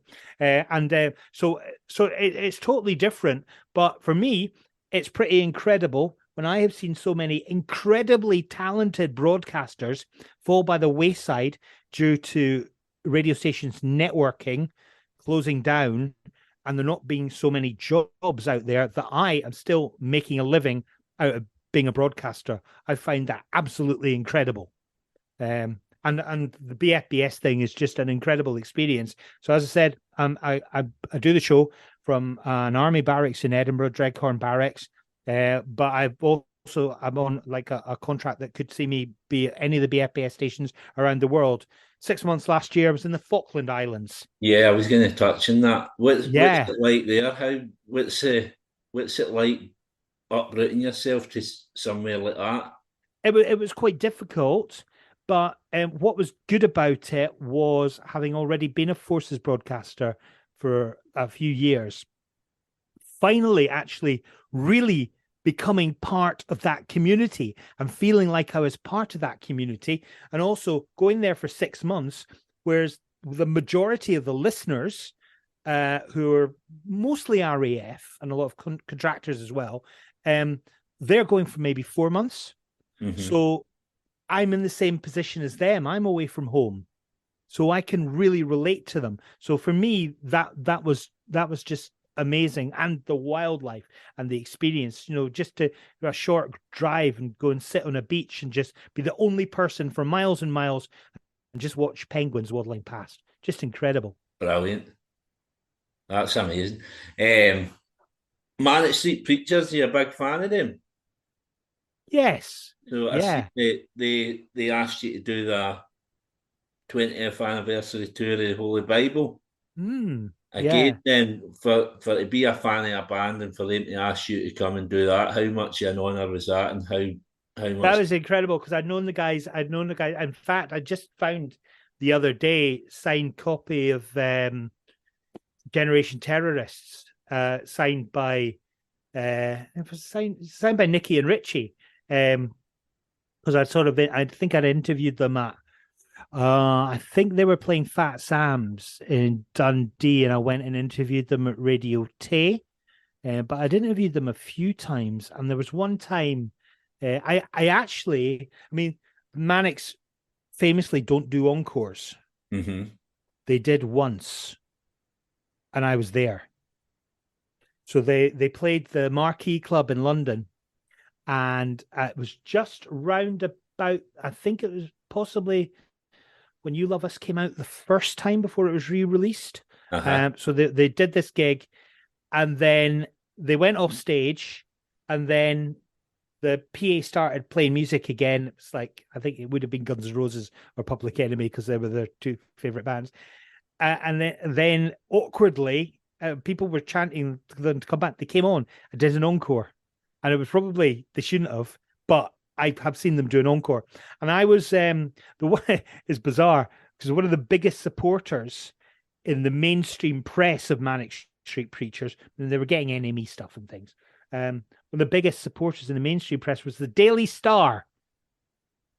So it's totally different. But for me, it's pretty incredible when I have seen so many incredibly talented broadcasters fall by the wayside due to radio stations networking, closing down, and there not being so many jobs out there, that I am still making a living out of being a broadcaster. I find that absolutely incredible. And the BFBS thing is just an incredible experience. So as I said, I do the show from an army barracks in Edinburgh, Dreghorn Barracks. But I'm on like a contract that could see me be at any of the BFBS stations around the world. 6 months last year, I was in the Falkland Islands. Yeah, I was going to touch on that. What's it like there? What's it like uprooting yourself to somewhere like that? It was quite difficult, but what was good about it was, having already been a forces broadcaster for a few years, finally actually really becoming part of that community and feeling like I was part of that community, and also going there for 6 months, whereas the majority of the listeners, who are mostly RAF and a lot of contractors as well, they're going for maybe 4 months. Mm-hmm. So I'm in the same position as them. I'm away from home, so I can really relate to them. So for me, that was just amazing, and the wildlife and the experience. Just to a short drive and go and sit on a beach and just be the only person for miles and miles and just watch penguins waddling past. Just incredible. Brilliant. That's amazing. Manic Street Preachers, you're a big fan of them? Yes. So I see they asked you to do the 20th anniversary tour of the Holy Bible. Again, then for to be a fan of a band and for them to ask you to come and do that, how much of an honour was that, and how much? That was incredible, because I'd known the guys. In fact, I just found the other day signed copy of Generation Terrorists, signed by it was signed by Nicky and Richie, because I think I'd interviewed them at I think they were playing Fat Sam's in Dundee, and I went and interviewed them at Radio Tay, but I'd interviewed them a few times, and there was one time I mean, Manics famously don't do encores. Mm-hmm. They did once, and I was there. So they played the Marquee Club in London, and it was just round about, I think it was possibly when You Love Us came out the first time before it was re-released. Uh-huh. So they did this gig, and then they went off stage, and then the PA started playing music again. It was like, I think it would have been Guns N' Roses or Public Enemy, because they were their two favorite bands. And then awkwardly, people were chanting to them to come back. They came on and did an encore, and it was probably, they shouldn't have, but I have seen them do an encore. And I was the one is bizarre, because one of the biggest supporters in the mainstream press of Manic Street Preachers, and they were getting NME stuff and things. One of the biggest supporters in the mainstream press was the Daily Star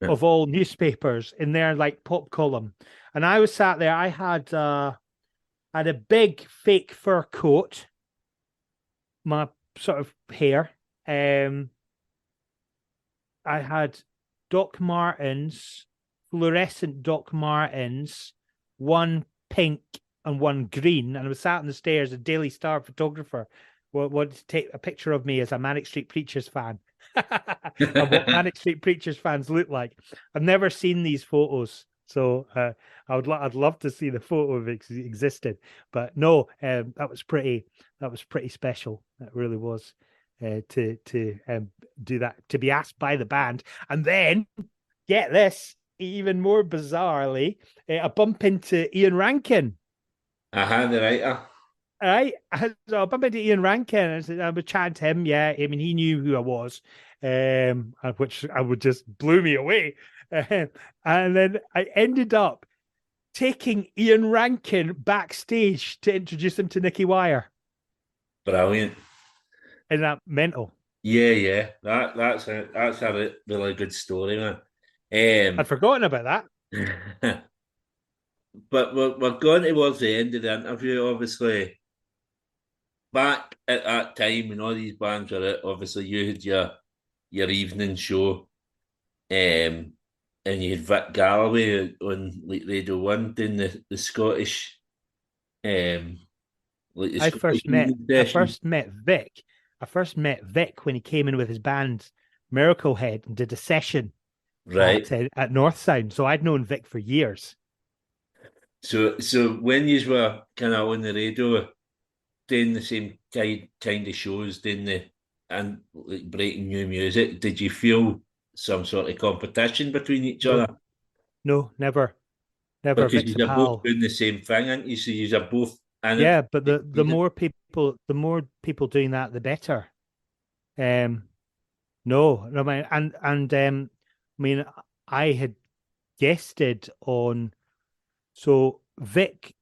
of all newspapers, in their like pop column. And I was sat there. I had a big fake fur coat, my sort of hair. I had Doc Martens, fluorescent Doc Martens, one pink and one green, and I was sat on the stairs. A Daily Star photographer wanted to take a picture of me as a Manic Street Preachers fan. And what Manic Street Preachers fans look like. I've never seen these photos, so I'd love to see the photo if it existed. But no, that was pretty special. That really was, to do that, to be asked by the band, and then get this, even more bizarrely, a bump into Ian Rankin. The writer. Right, so I bumped into Ian Rankin, and I was chatting to him. Yeah, I mean, he knew who I was, which I would just blew me away. And then I ended up taking Ian Rankin backstage to introduce him to Nicky Wire. Brilliant. Isn't that mental? Yeah. That's a really good story, man. I'd forgotten about that. But we're going towards the end of the interview, obviously. Back at that time when all these bands were out, obviously you had your evening show, and you had Vic Galloway on like Radio 1 doing the Scottish, like the I Scottish first met Vic when he came in with his band Miracle Head and did a session right at Northsound. So I'd known Vic for years. So when you were kind of on the radio, doing the same kind of shows, and like breaking new music, did you feel some sort of competition between each other? No, never. Because you're both doing the same thing, aren't you? So you're both. But the more people doing that, the better. No, I mean, I had guested on, so Vic's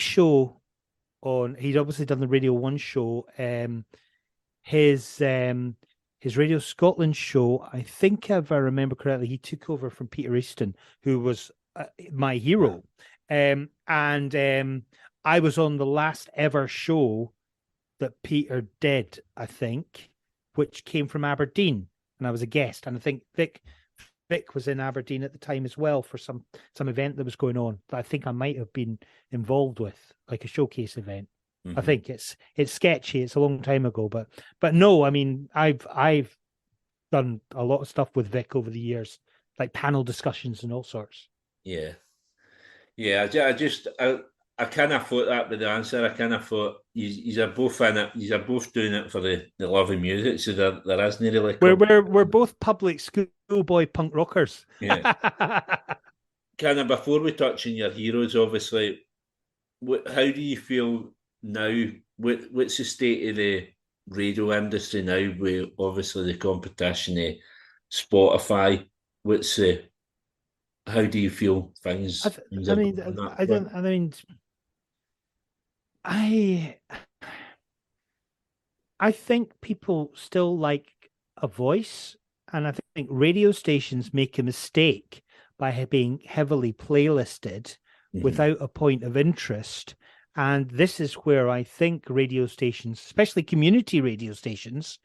show on, he'd obviously done the Radio 1 show. His Radio Scotland show, I think if I remember correctly, he took over from Peter Easton, who was my hero. And I was on the last ever show that Peter did, I think. which came from Aberdeen, and I was a guest. And I think Vic was in Aberdeen at the time as well for some event that was going on that I think I might have been involved with, like a showcase event. I think it's sketchy. It's a long time ago, but no, I mean, I've done a lot of stuff with Vic over the years, like panel discussions and all sorts. Yeah. I kind of thought that with the answer. I kind of thought you're both in it. You're both doing it for the love of music. So there isn't really. We're both public schoolboy punk rockers. Yeah. Kind of before we touch on your heroes, obviously, how do you feel now? What's the state of the radio industry now? With obviously the competition, Spotify. How do you feel things? I think people still like a voice, and I think radio stations make a mistake by being heavily playlisted without a point of interest. And this is where I think radio stations, especially community radio stations,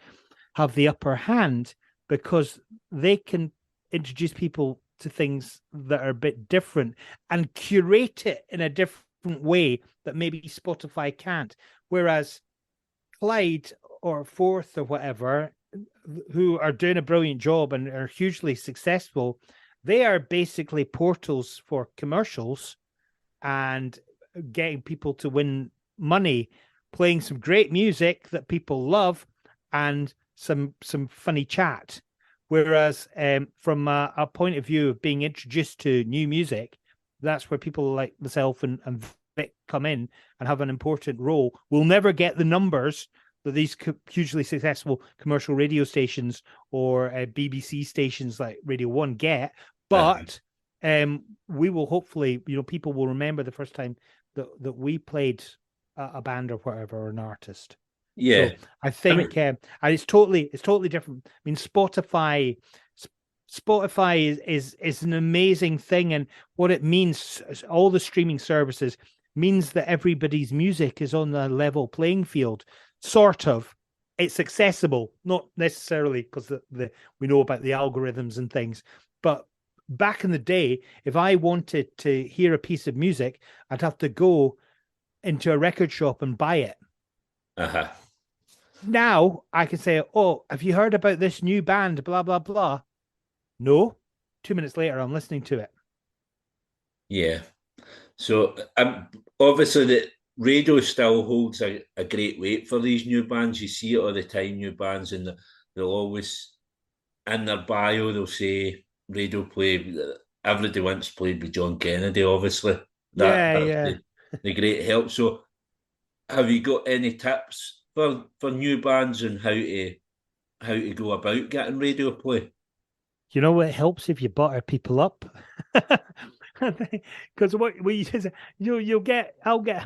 have the upper hand, because they can introduce people to things that are a bit different and curate it in a different way that maybe Spotify can't. Whereas Clyde or Forth or whatever, who are doing a brilliant job and are hugely successful, they are basically portals for commercials and getting people to win money, playing some great music that people love and some funny chat. Whereas from a point of view of being introduced to new music, that's where people like myself and Vic come in and have an important role. We'll never get the numbers that these hugely successful commercial radio stations or BBC stations like Radio 1 get, but we will hopefully, people will remember the first time that we played a band or whatever, or an artist. Yeah, so I think and it's totally different. I mean, Spotify is an amazing thing, and what it means, all the streaming services, means that everybody's music is on the level playing field. Sort of, it's accessible, not necessarily because we know about the algorithms and things, but back in the day, if I wanted to hear a piece of music, I'd have to go into a record shop and buy it. Now I can say, "Oh, have you heard about this new band? Blah blah blah." No, 2 minutes later, I'm listening to it. Yeah. So obviously the radio still holds a great weight for these new bands. You see it all the time, new bands, and they'll always, in their bio, they'll say radio play. Everybody once played with John Kennedy, obviously. That's the great help. So have you got any tips for new bands and how to go about getting radio play? You know what helps if you butter people up, because what you'll get, I'll get,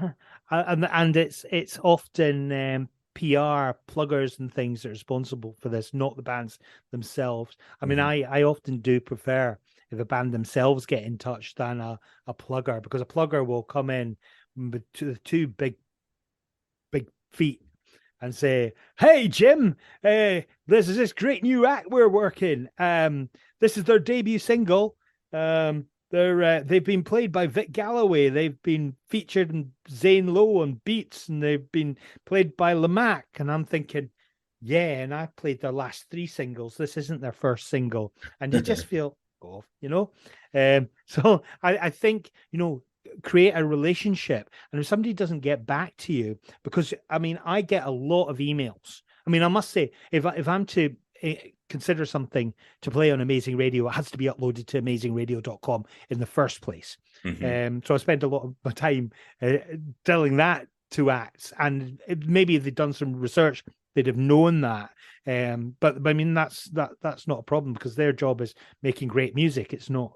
and it's often PR pluggers and things that are responsible for this, not the bands themselves. I mean, I often do prefer if a band themselves get in touch than a plugger, because a plugger will come in with two big feet and say, "Hey Jim, this is this great new act we're working. This is their debut single. They've been played by Vic Galloway. They've been featured in Zane Lowe on Beats, and they've been played by Lamac." And I'm thinking, yeah, and I played their last 3 singles. This isn't their first single, and you just feel off, So I think create a relationship, and if somebody doesn't get back to you, because I mean, I get a lot of emails. I mean, I must say, if I'm to consider something to play on Amazing Radio, it has to be uploaded to amazingradio.com in the first place. So I spend a lot of my time telling that to acts, and maybe if they'd done some research, they'd have known that. But I mean, that's not a problem, because their job is making great music. It's not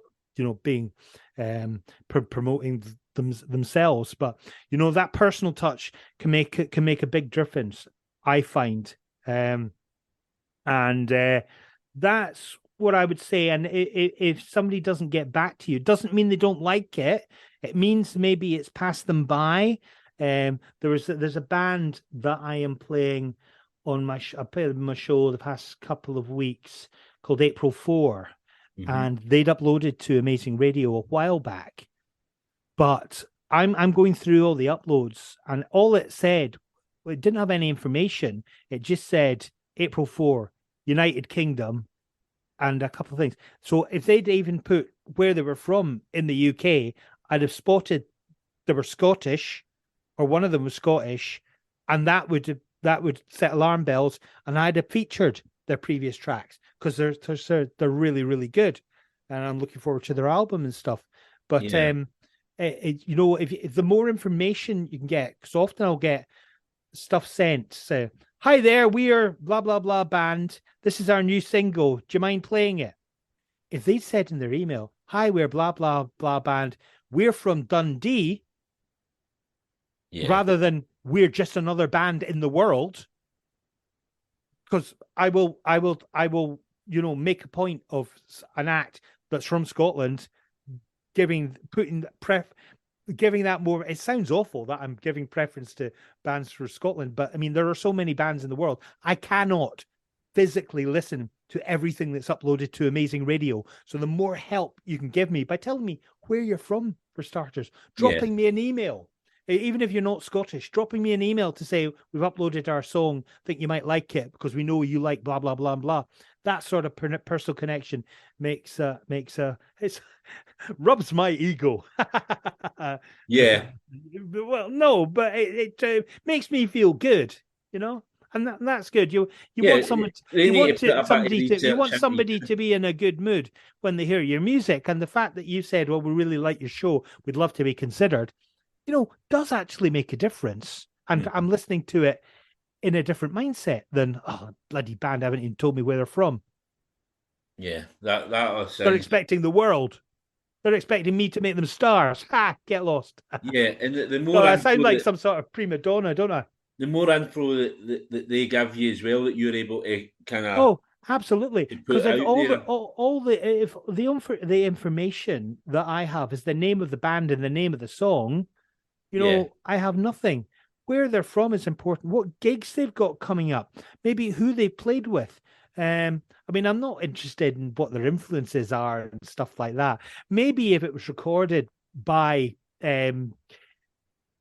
being promoting themselves. But that personal touch can make a big difference, I find. And that's what I would say. And if somebody doesn't get back to you, it doesn't mean they don't like it. It means maybe it's passed them by. There's a band that I am playing on I played my show the past couple of weeks called April 4, and they'd uploaded to Amazing Radio a while back. But I'm going through all the uploads, and all it said, it didn't have any information. It just said April 4, United Kingdom, and a couple of things. So if they'd even put where they were from in the UK, I'd have spotted they were Scottish, or one of them was Scottish, and that would set alarm bells, and I'd have featured their previous tracks because they're really, really good, and I'm looking forward to their album and stuff. But if the more information you can get, because often I'll get stuff sent. So, hi there, we are blah blah blah band. This is our new single. Do you mind playing it? If they said in their email, "Hi, we're blah blah blah band. We're from Dundee," rather than "we're just another band in the world," because I will, make a point of an act that's from Scotland, giving that more. It sounds awful that I'm giving preference to bands for Scotland, but I mean, there are so many bands in the world. I cannot physically listen to everything that's uploaded to Amazing Radio. So the more help you can give me by telling me where you're from, for starters, dropping me an email, even if you're not Scottish, dropping me an email to say, we've uploaded our song, think you might like it because we know you like blah, blah, blah, blah. That sort of personal connection makes it's rubs my ego. Well, no, but it makes me feel good, and that's good. You want someone, you want somebody to be in a good mood when they hear your music, and the fact that you said, well, we really like your show, we'd love to be considered, does actually make a difference. And I'm listening to it in a different mindset than, bloody band haven't even told me where they're from. Yeah, that was. They're expecting the world. They're expecting me to make them stars. Get lost. Yeah, and the more I sound like some sort of prima donna, don't I? The more info that they give you as well, that you're able to kind of. Oh, absolutely. Because if if the information that I have is the name of the band and the name of the song, I have nothing. Where they're from is important. What gigs they've got coming up, maybe who they played with. I'm not interested in what their influences are and stuff like that. Maybe if it was recorded by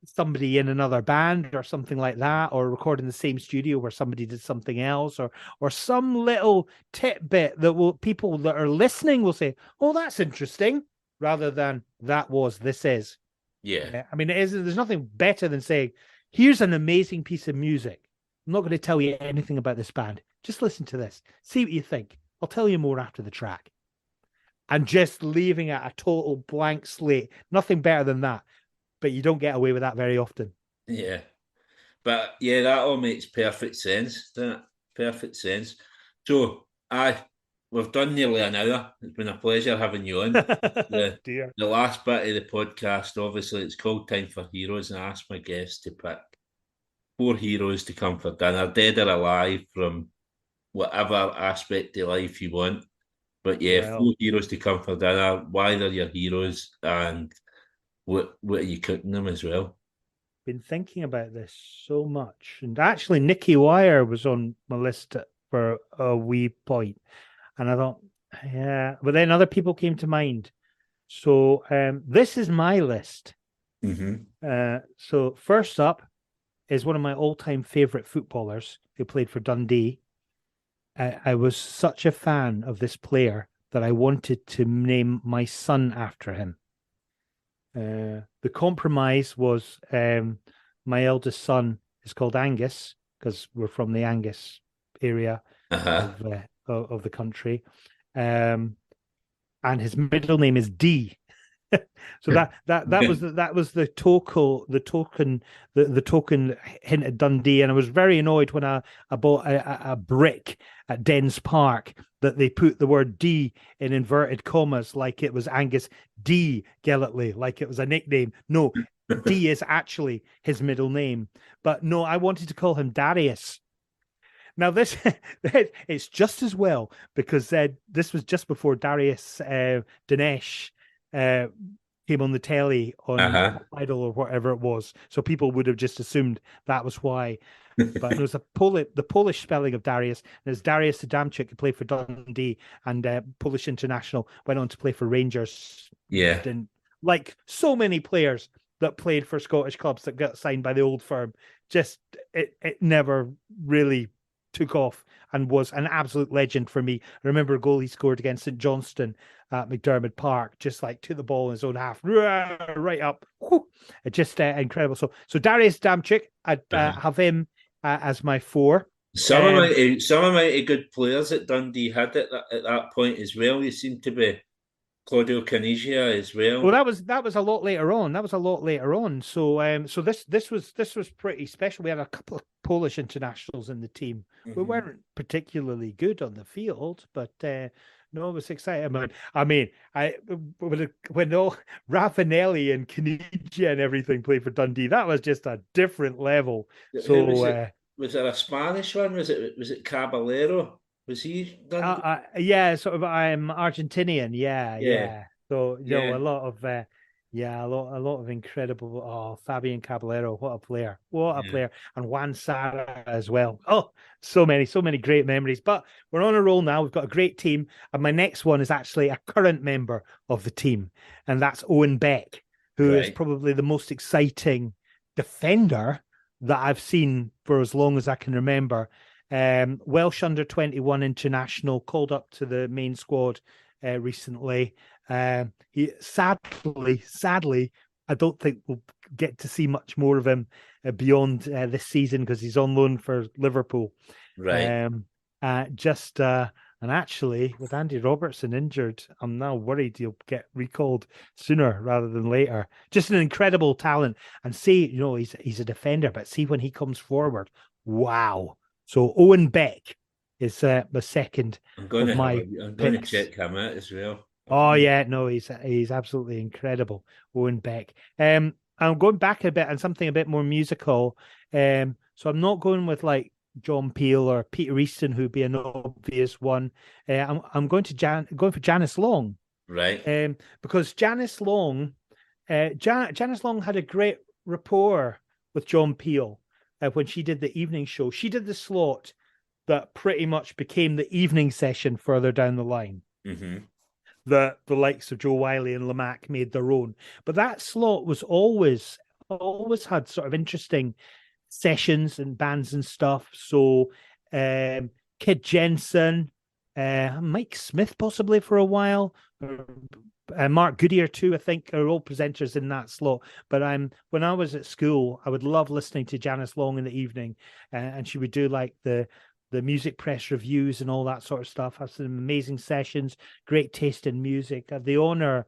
somebody in another band or something like that, or recorded in the same studio where somebody did something else, or some little tidbit that people that are listening will say, "Oh, that's interesting," rather than this is. Yeah. There's nothing better than saying, here's an amazing piece of music. I'm not going to tell you anything about this band. Just listen to this. See what you think. I'll tell you more after the track. And just leaving it a total blank slate. Nothing better than that. But you don't get away with that very often. Yeah. But yeah, that all makes perfect sense. Perfect sense. So, we've done nearly an hour. It's been a pleasure having you on. The last bit of the podcast, obviously, it's called Time for Heroes, and I asked my guests to pick 4 heroes to come for dinner, dead or alive, from whatever aspect of life you want. But 4 heroes to come for dinner, why they're your heroes, and what are you cooking them as well? Been thinking about this so much. And actually, Nicky Wire was on my list for a wee point. And I thought, but then other people came to mind. So this is my list. So first up is one of my all-time favorite footballers who played for Dundee. I was such a fan of this player that I wanted to name my son after him. The compromise was my eldest son is called Angus because we're from the Angus area of the country, and his middle name is D. So that was the token hint at Dundee, and I was very annoyed when I bought a brick at Dens Park that they put the word D in inverted commas like it was Angus D. Gellatly, like it was a nickname. No, D is actually his middle name. But no, I wanted to call him Darius. Now this it's just as well because this was just before Darius Dinesh came on the telly on Idol or whatever it was. So people would have just assumed that was why. But it was the Polish spelling of Darius. There's Darius Adamczyk, who played for Dundee and Polish international, went on to play for Rangers. Yeah. And like so many players that played for Scottish clubs that got signed by the old firm, just it never really took off and was an absolute legend for me. I remember a goal he scored against St Johnstone at McDermott Park, just like to the ball in his own half, right up. Just incredible. So Darius Adamczyk, I'd have him as my 4. Some amount of good players that Dundee had at that point as well. You seem to be Claudio Caniggia as well. Well, that was a lot later on. So this was pretty special. We had a couple of Polish internationals in the team. We weren't particularly good on the field, but no, it was exciting. I mean, when all Raffinelli and Caniggia and everything played for Dundee, that was just a different level. So was it a Spanish one? Was it Caballero? Was he done? Yeah, sort of. I'm Argentinian. Yeah. So a lot of incredible. Oh, Fabian Caballero, what a player! And Juan Sara as well. Oh, so many great memories. But we're on a roll now. We've got a great team, and my next one is actually a current member of the team, and that's Owen Beck, who is probably the most exciting defender that I've seen for as long as I can remember. Welsh under-21 international, called up to the main squad recently. He sadly, I don't think we'll get to see much more of him beyond this season because he's on loan for Liverpool. Right. And actually, with Andy Robertson injured, I'm now worried he'll get recalled sooner rather than later. Just an incredible talent. And see, he's a defender, but see when he comes forward, wow. So Owen Beck is the second I'm going to check him out as well. Oh yeah, no, he's absolutely incredible, Owen Beck. I'm going back a bit and something a bit more musical. So I'm not going with like John Peel or Peter Easton, who'd be an obvious one. I'm going for Janice Long, right? Because Janice Long had a great rapport with John Peel. When she did the evening show, she did the slot that pretty much became the evening session further down the line. The likes of Joe Wiley and Lamac made their own, but that slot was always had sort of interesting sessions and bands and stuff. So Kid Jensen, Mike Smith possibly for a while, Mark Goodyear too, I think, are all presenters in that slot. But when I was at school, I would love listening to Janice Long in the evening, and she would do like the music press reviews and all that sort of stuff. Have some amazing sessions, great taste in music. I had the honor,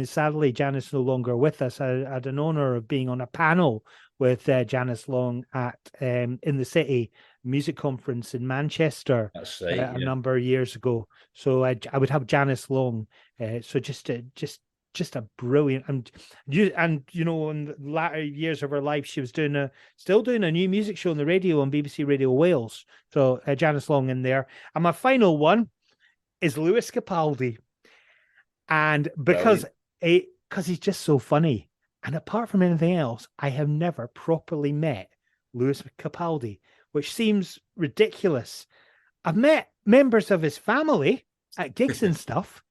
sadly Janice no longer with us. I had an honor of being on a panel with Janice Long at In the City music conference in Manchester. That's right, a number of years ago. So I would have Janice Long. So just a brilliant, and in the latter years of her life, she was still doing a new music show on the radio on BBC Radio Wales. So Janice Long in there. And my final one is Lewis Capaldi, and because he's just so funny. And apart from anything else, I have never properly met Lewis Capaldi, which seems ridiculous. I've met members of his family at gigs and stuff,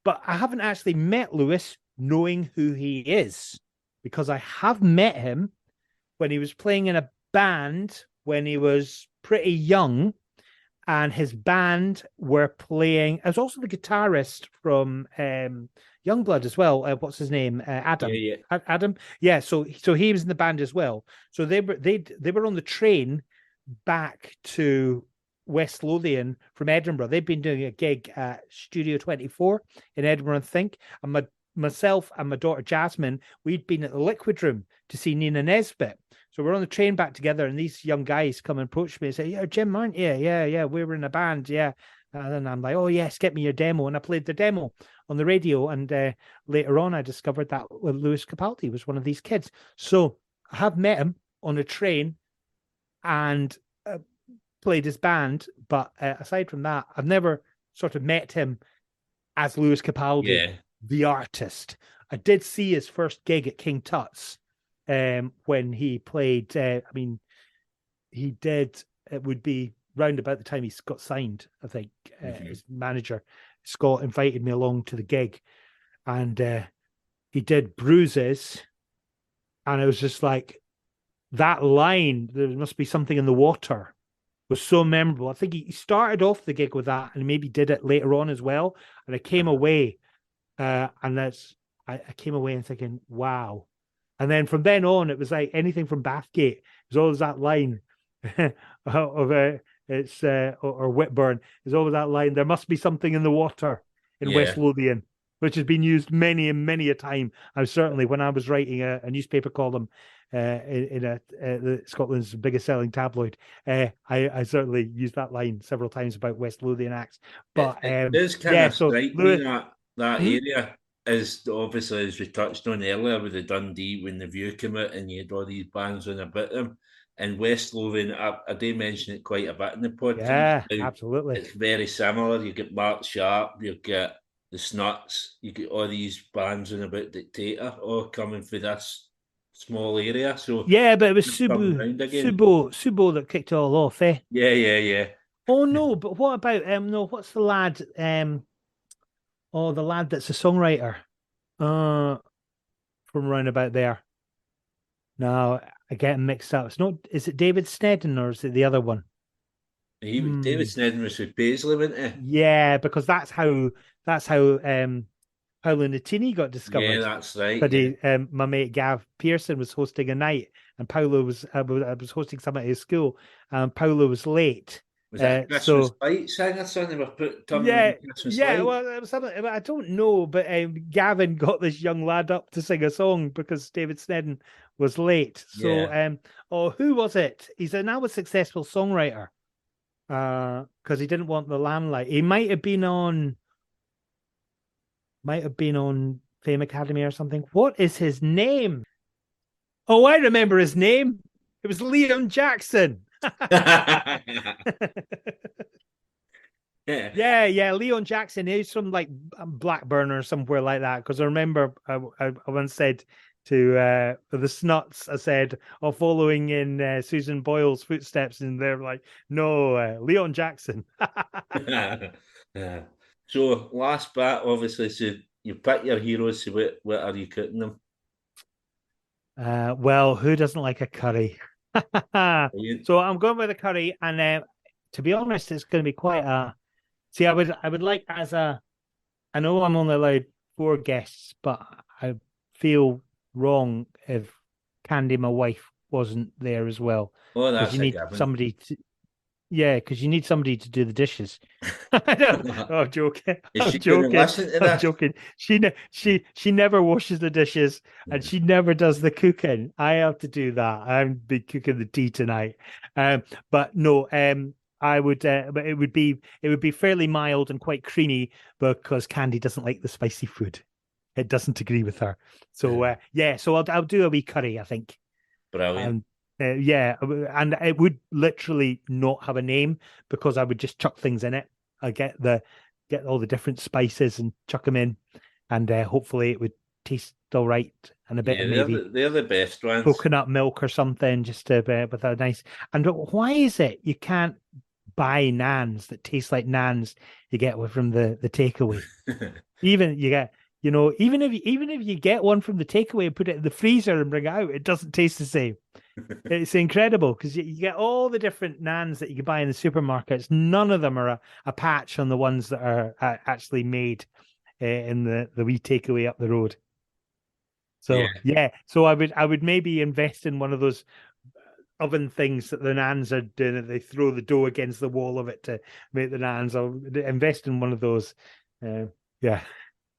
but I haven't actually met Lewis knowing who he is, because I have met him when he was playing in a band when he was pretty young, and his band were playing. I was also the guitarist from Youngblood as well. What's his name? Adam. Yeah. Adam. Yeah. So he was in the band as well. So they were on the train back to West Lothian from Edinburgh. They'd been doing a gig at Studio 24 in Edinburgh, I think. And myself and my daughter Jasmine, we'd been at the Liquid Room to see Nina Nesbitt. So we're on the train back together, and these young guys come and approach me and say, "Yeah, Jim, aren't you? Yeah, we were in a band, yeah." And then I'm like, "Oh yes, get me your demo." And I played the demo on the radio, and later on I discovered that Lewis Capaldi was one of these kids. So I have met him on a train and played his band, but aside from that, I've never sort of met him as Lewis Capaldi, the artist. I did see his first gig at King Tut's when he played. He did. It would be round about the time he got signed, I think. His manager, Scott, invited me along to the gig, and he did Bruises, and it was just like that line, there must be something in the water, was so memorable. I think he started off the gig with that and maybe did it later on as well. And I came away, I came away and thinking, wow. And then from then on, it was like anything from Bathgate. It was always that line of or Whitburn. There's always that line. There must be something in the water in West Lothian, which has been used many and many a time. I certainly, when I was writing a newspaper column in Scotland's biggest selling tabloid, I certainly used that line several times about West Lothian acts. But it does kind of strike me that area is obviously, as we touched on earlier with the Dundee, when the View came out and you had all these bands on about them. And West Lothian, I do mention it quite a bit in the podcast. Yeah, absolutely. It's very similar. You get Mark Sharp, you get the Snuts, you get all these bands on about Dictator, all coming for this small area. So yeah, but it was Subo that kicked it all off, eh? Yeah. Oh no, but what about what's the lad? The lad that's a songwriter, from round about there. No, I get him mixed up. It's not. Is it David Snedden or is it the other one? David Snedden was with Paisley, wasn't he? Yeah, because that's how Paolo Nutini got discovered. Yeah, that's right. But my mate Gav Pearson was hosting a night, and Paolo was hosting something at his school, and Paolo was late. Was that Christmas Light singer something? Well, it was something. I don't know, but Gavin got this young lad up to sing a song because David Snedden was late. So, who was it? He's now a successful songwriter because he didn't want the limelight. He might have been on Fame Academy or something. What is his name? Oh, I remember his name. It was Leon Jackson. Yeah, Leon Jackson. He's from like Blackburn or somewhere like that. Because I remember I once said to the Snuts, I said, following in Susan Boyle's footsteps, and they're like, no, Leon Jackson. So last bit, obviously, so you pick your heroes. So what are you cutting them? Well, who doesn't like a curry? So I'm going with a curry, and to be honest, it's going to be quite a. See, I would like I know I'm only allowed 4 guests, but I feel wrong if Candy, my wife, wasn't there as well. Oh, that's you need somebody to. Yeah, because you need somebody to do the dishes. I'm joking. I'm joking. She never washes the dishes and she never does the cooking. I have to do that. I'm be cooking the tea tonight. But no, I would. But it would be fairly mild and quite creamy because Candy doesn't like the spicy food. It doesn't agree with her. So so I'll do a wee curry, I think. Brilliant. And it would literally not have a name because I would just chuck things in it. I get all the different spices and chuck them in, and hopefully it would taste all right. And a bit of maybe they're the best ones. Coconut milk or something, just with a nice. And why is it you can't buy naans that taste like naans you get from the takeaway? Even you get. Even if you get one from the takeaway and put it in the freezer and bring it out, it doesn't taste the same. It's incredible because you get all the different naans that you can buy in the supermarkets. None of them are a patch on the ones that are actually made in the wee takeaway up the road. So so I would maybe invest in one of those oven things that the naans are doing. They throw the dough against the wall of it to make the naans. I'll invest in one of those.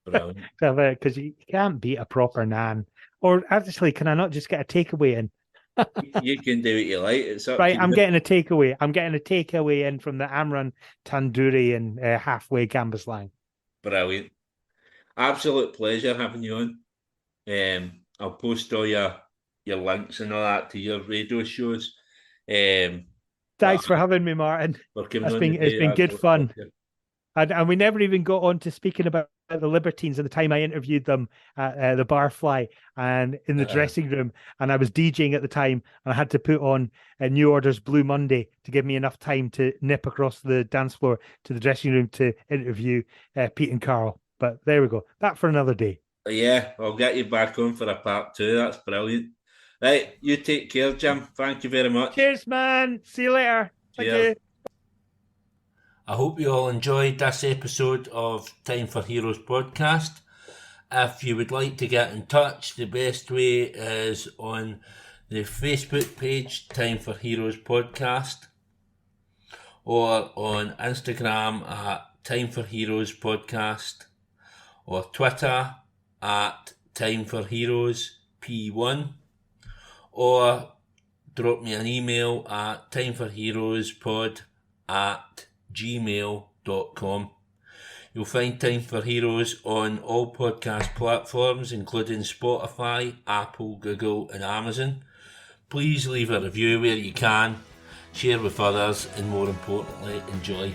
Because you can't beat a proper naan. Or actually, can I not just get a takeaway in? You can do what you like. It's up right. to I'm you. getting a takeaway. I'm getting a takeaway in from the Amran Tandoori in halfway Cambuslang. Brilliant. Absolute pleasure having you on. I'll post all your links and all that to your radio shows. Thanks for having me, Martin. It's been good fun. And we never even got on to speaking about the Libertines and the time I interviewed them at the Barfly and in the dressing room, and I was DJing at the time, and I had to put on New Order's Blue Monday to give me enough time to nip across the dance floor to the dressing room to interview Pete and Carl. But there we go. That for another day. Yeah, I'll get you back on for a part 2. That's brilliant. Right, you take care, Jim. Thank you very much. Cheers, man. See you later. Thank you. I hope you all enjoyed this episode of Time for Heroes podcast. If you would like to get in touch, the best way is on the Facebook page, Time for Heroes podcast, or on Instagram at Time for Heroes podcast, or Twitter at Time for Heroes P1, or drop me an email at timeforheroespod@gmail.com. You'll find Time for Heroes on all podcast platforms, including Spotify, Apple, Google and Amazon. Please leave a review where you can, share with others, and more importantly, enjoy.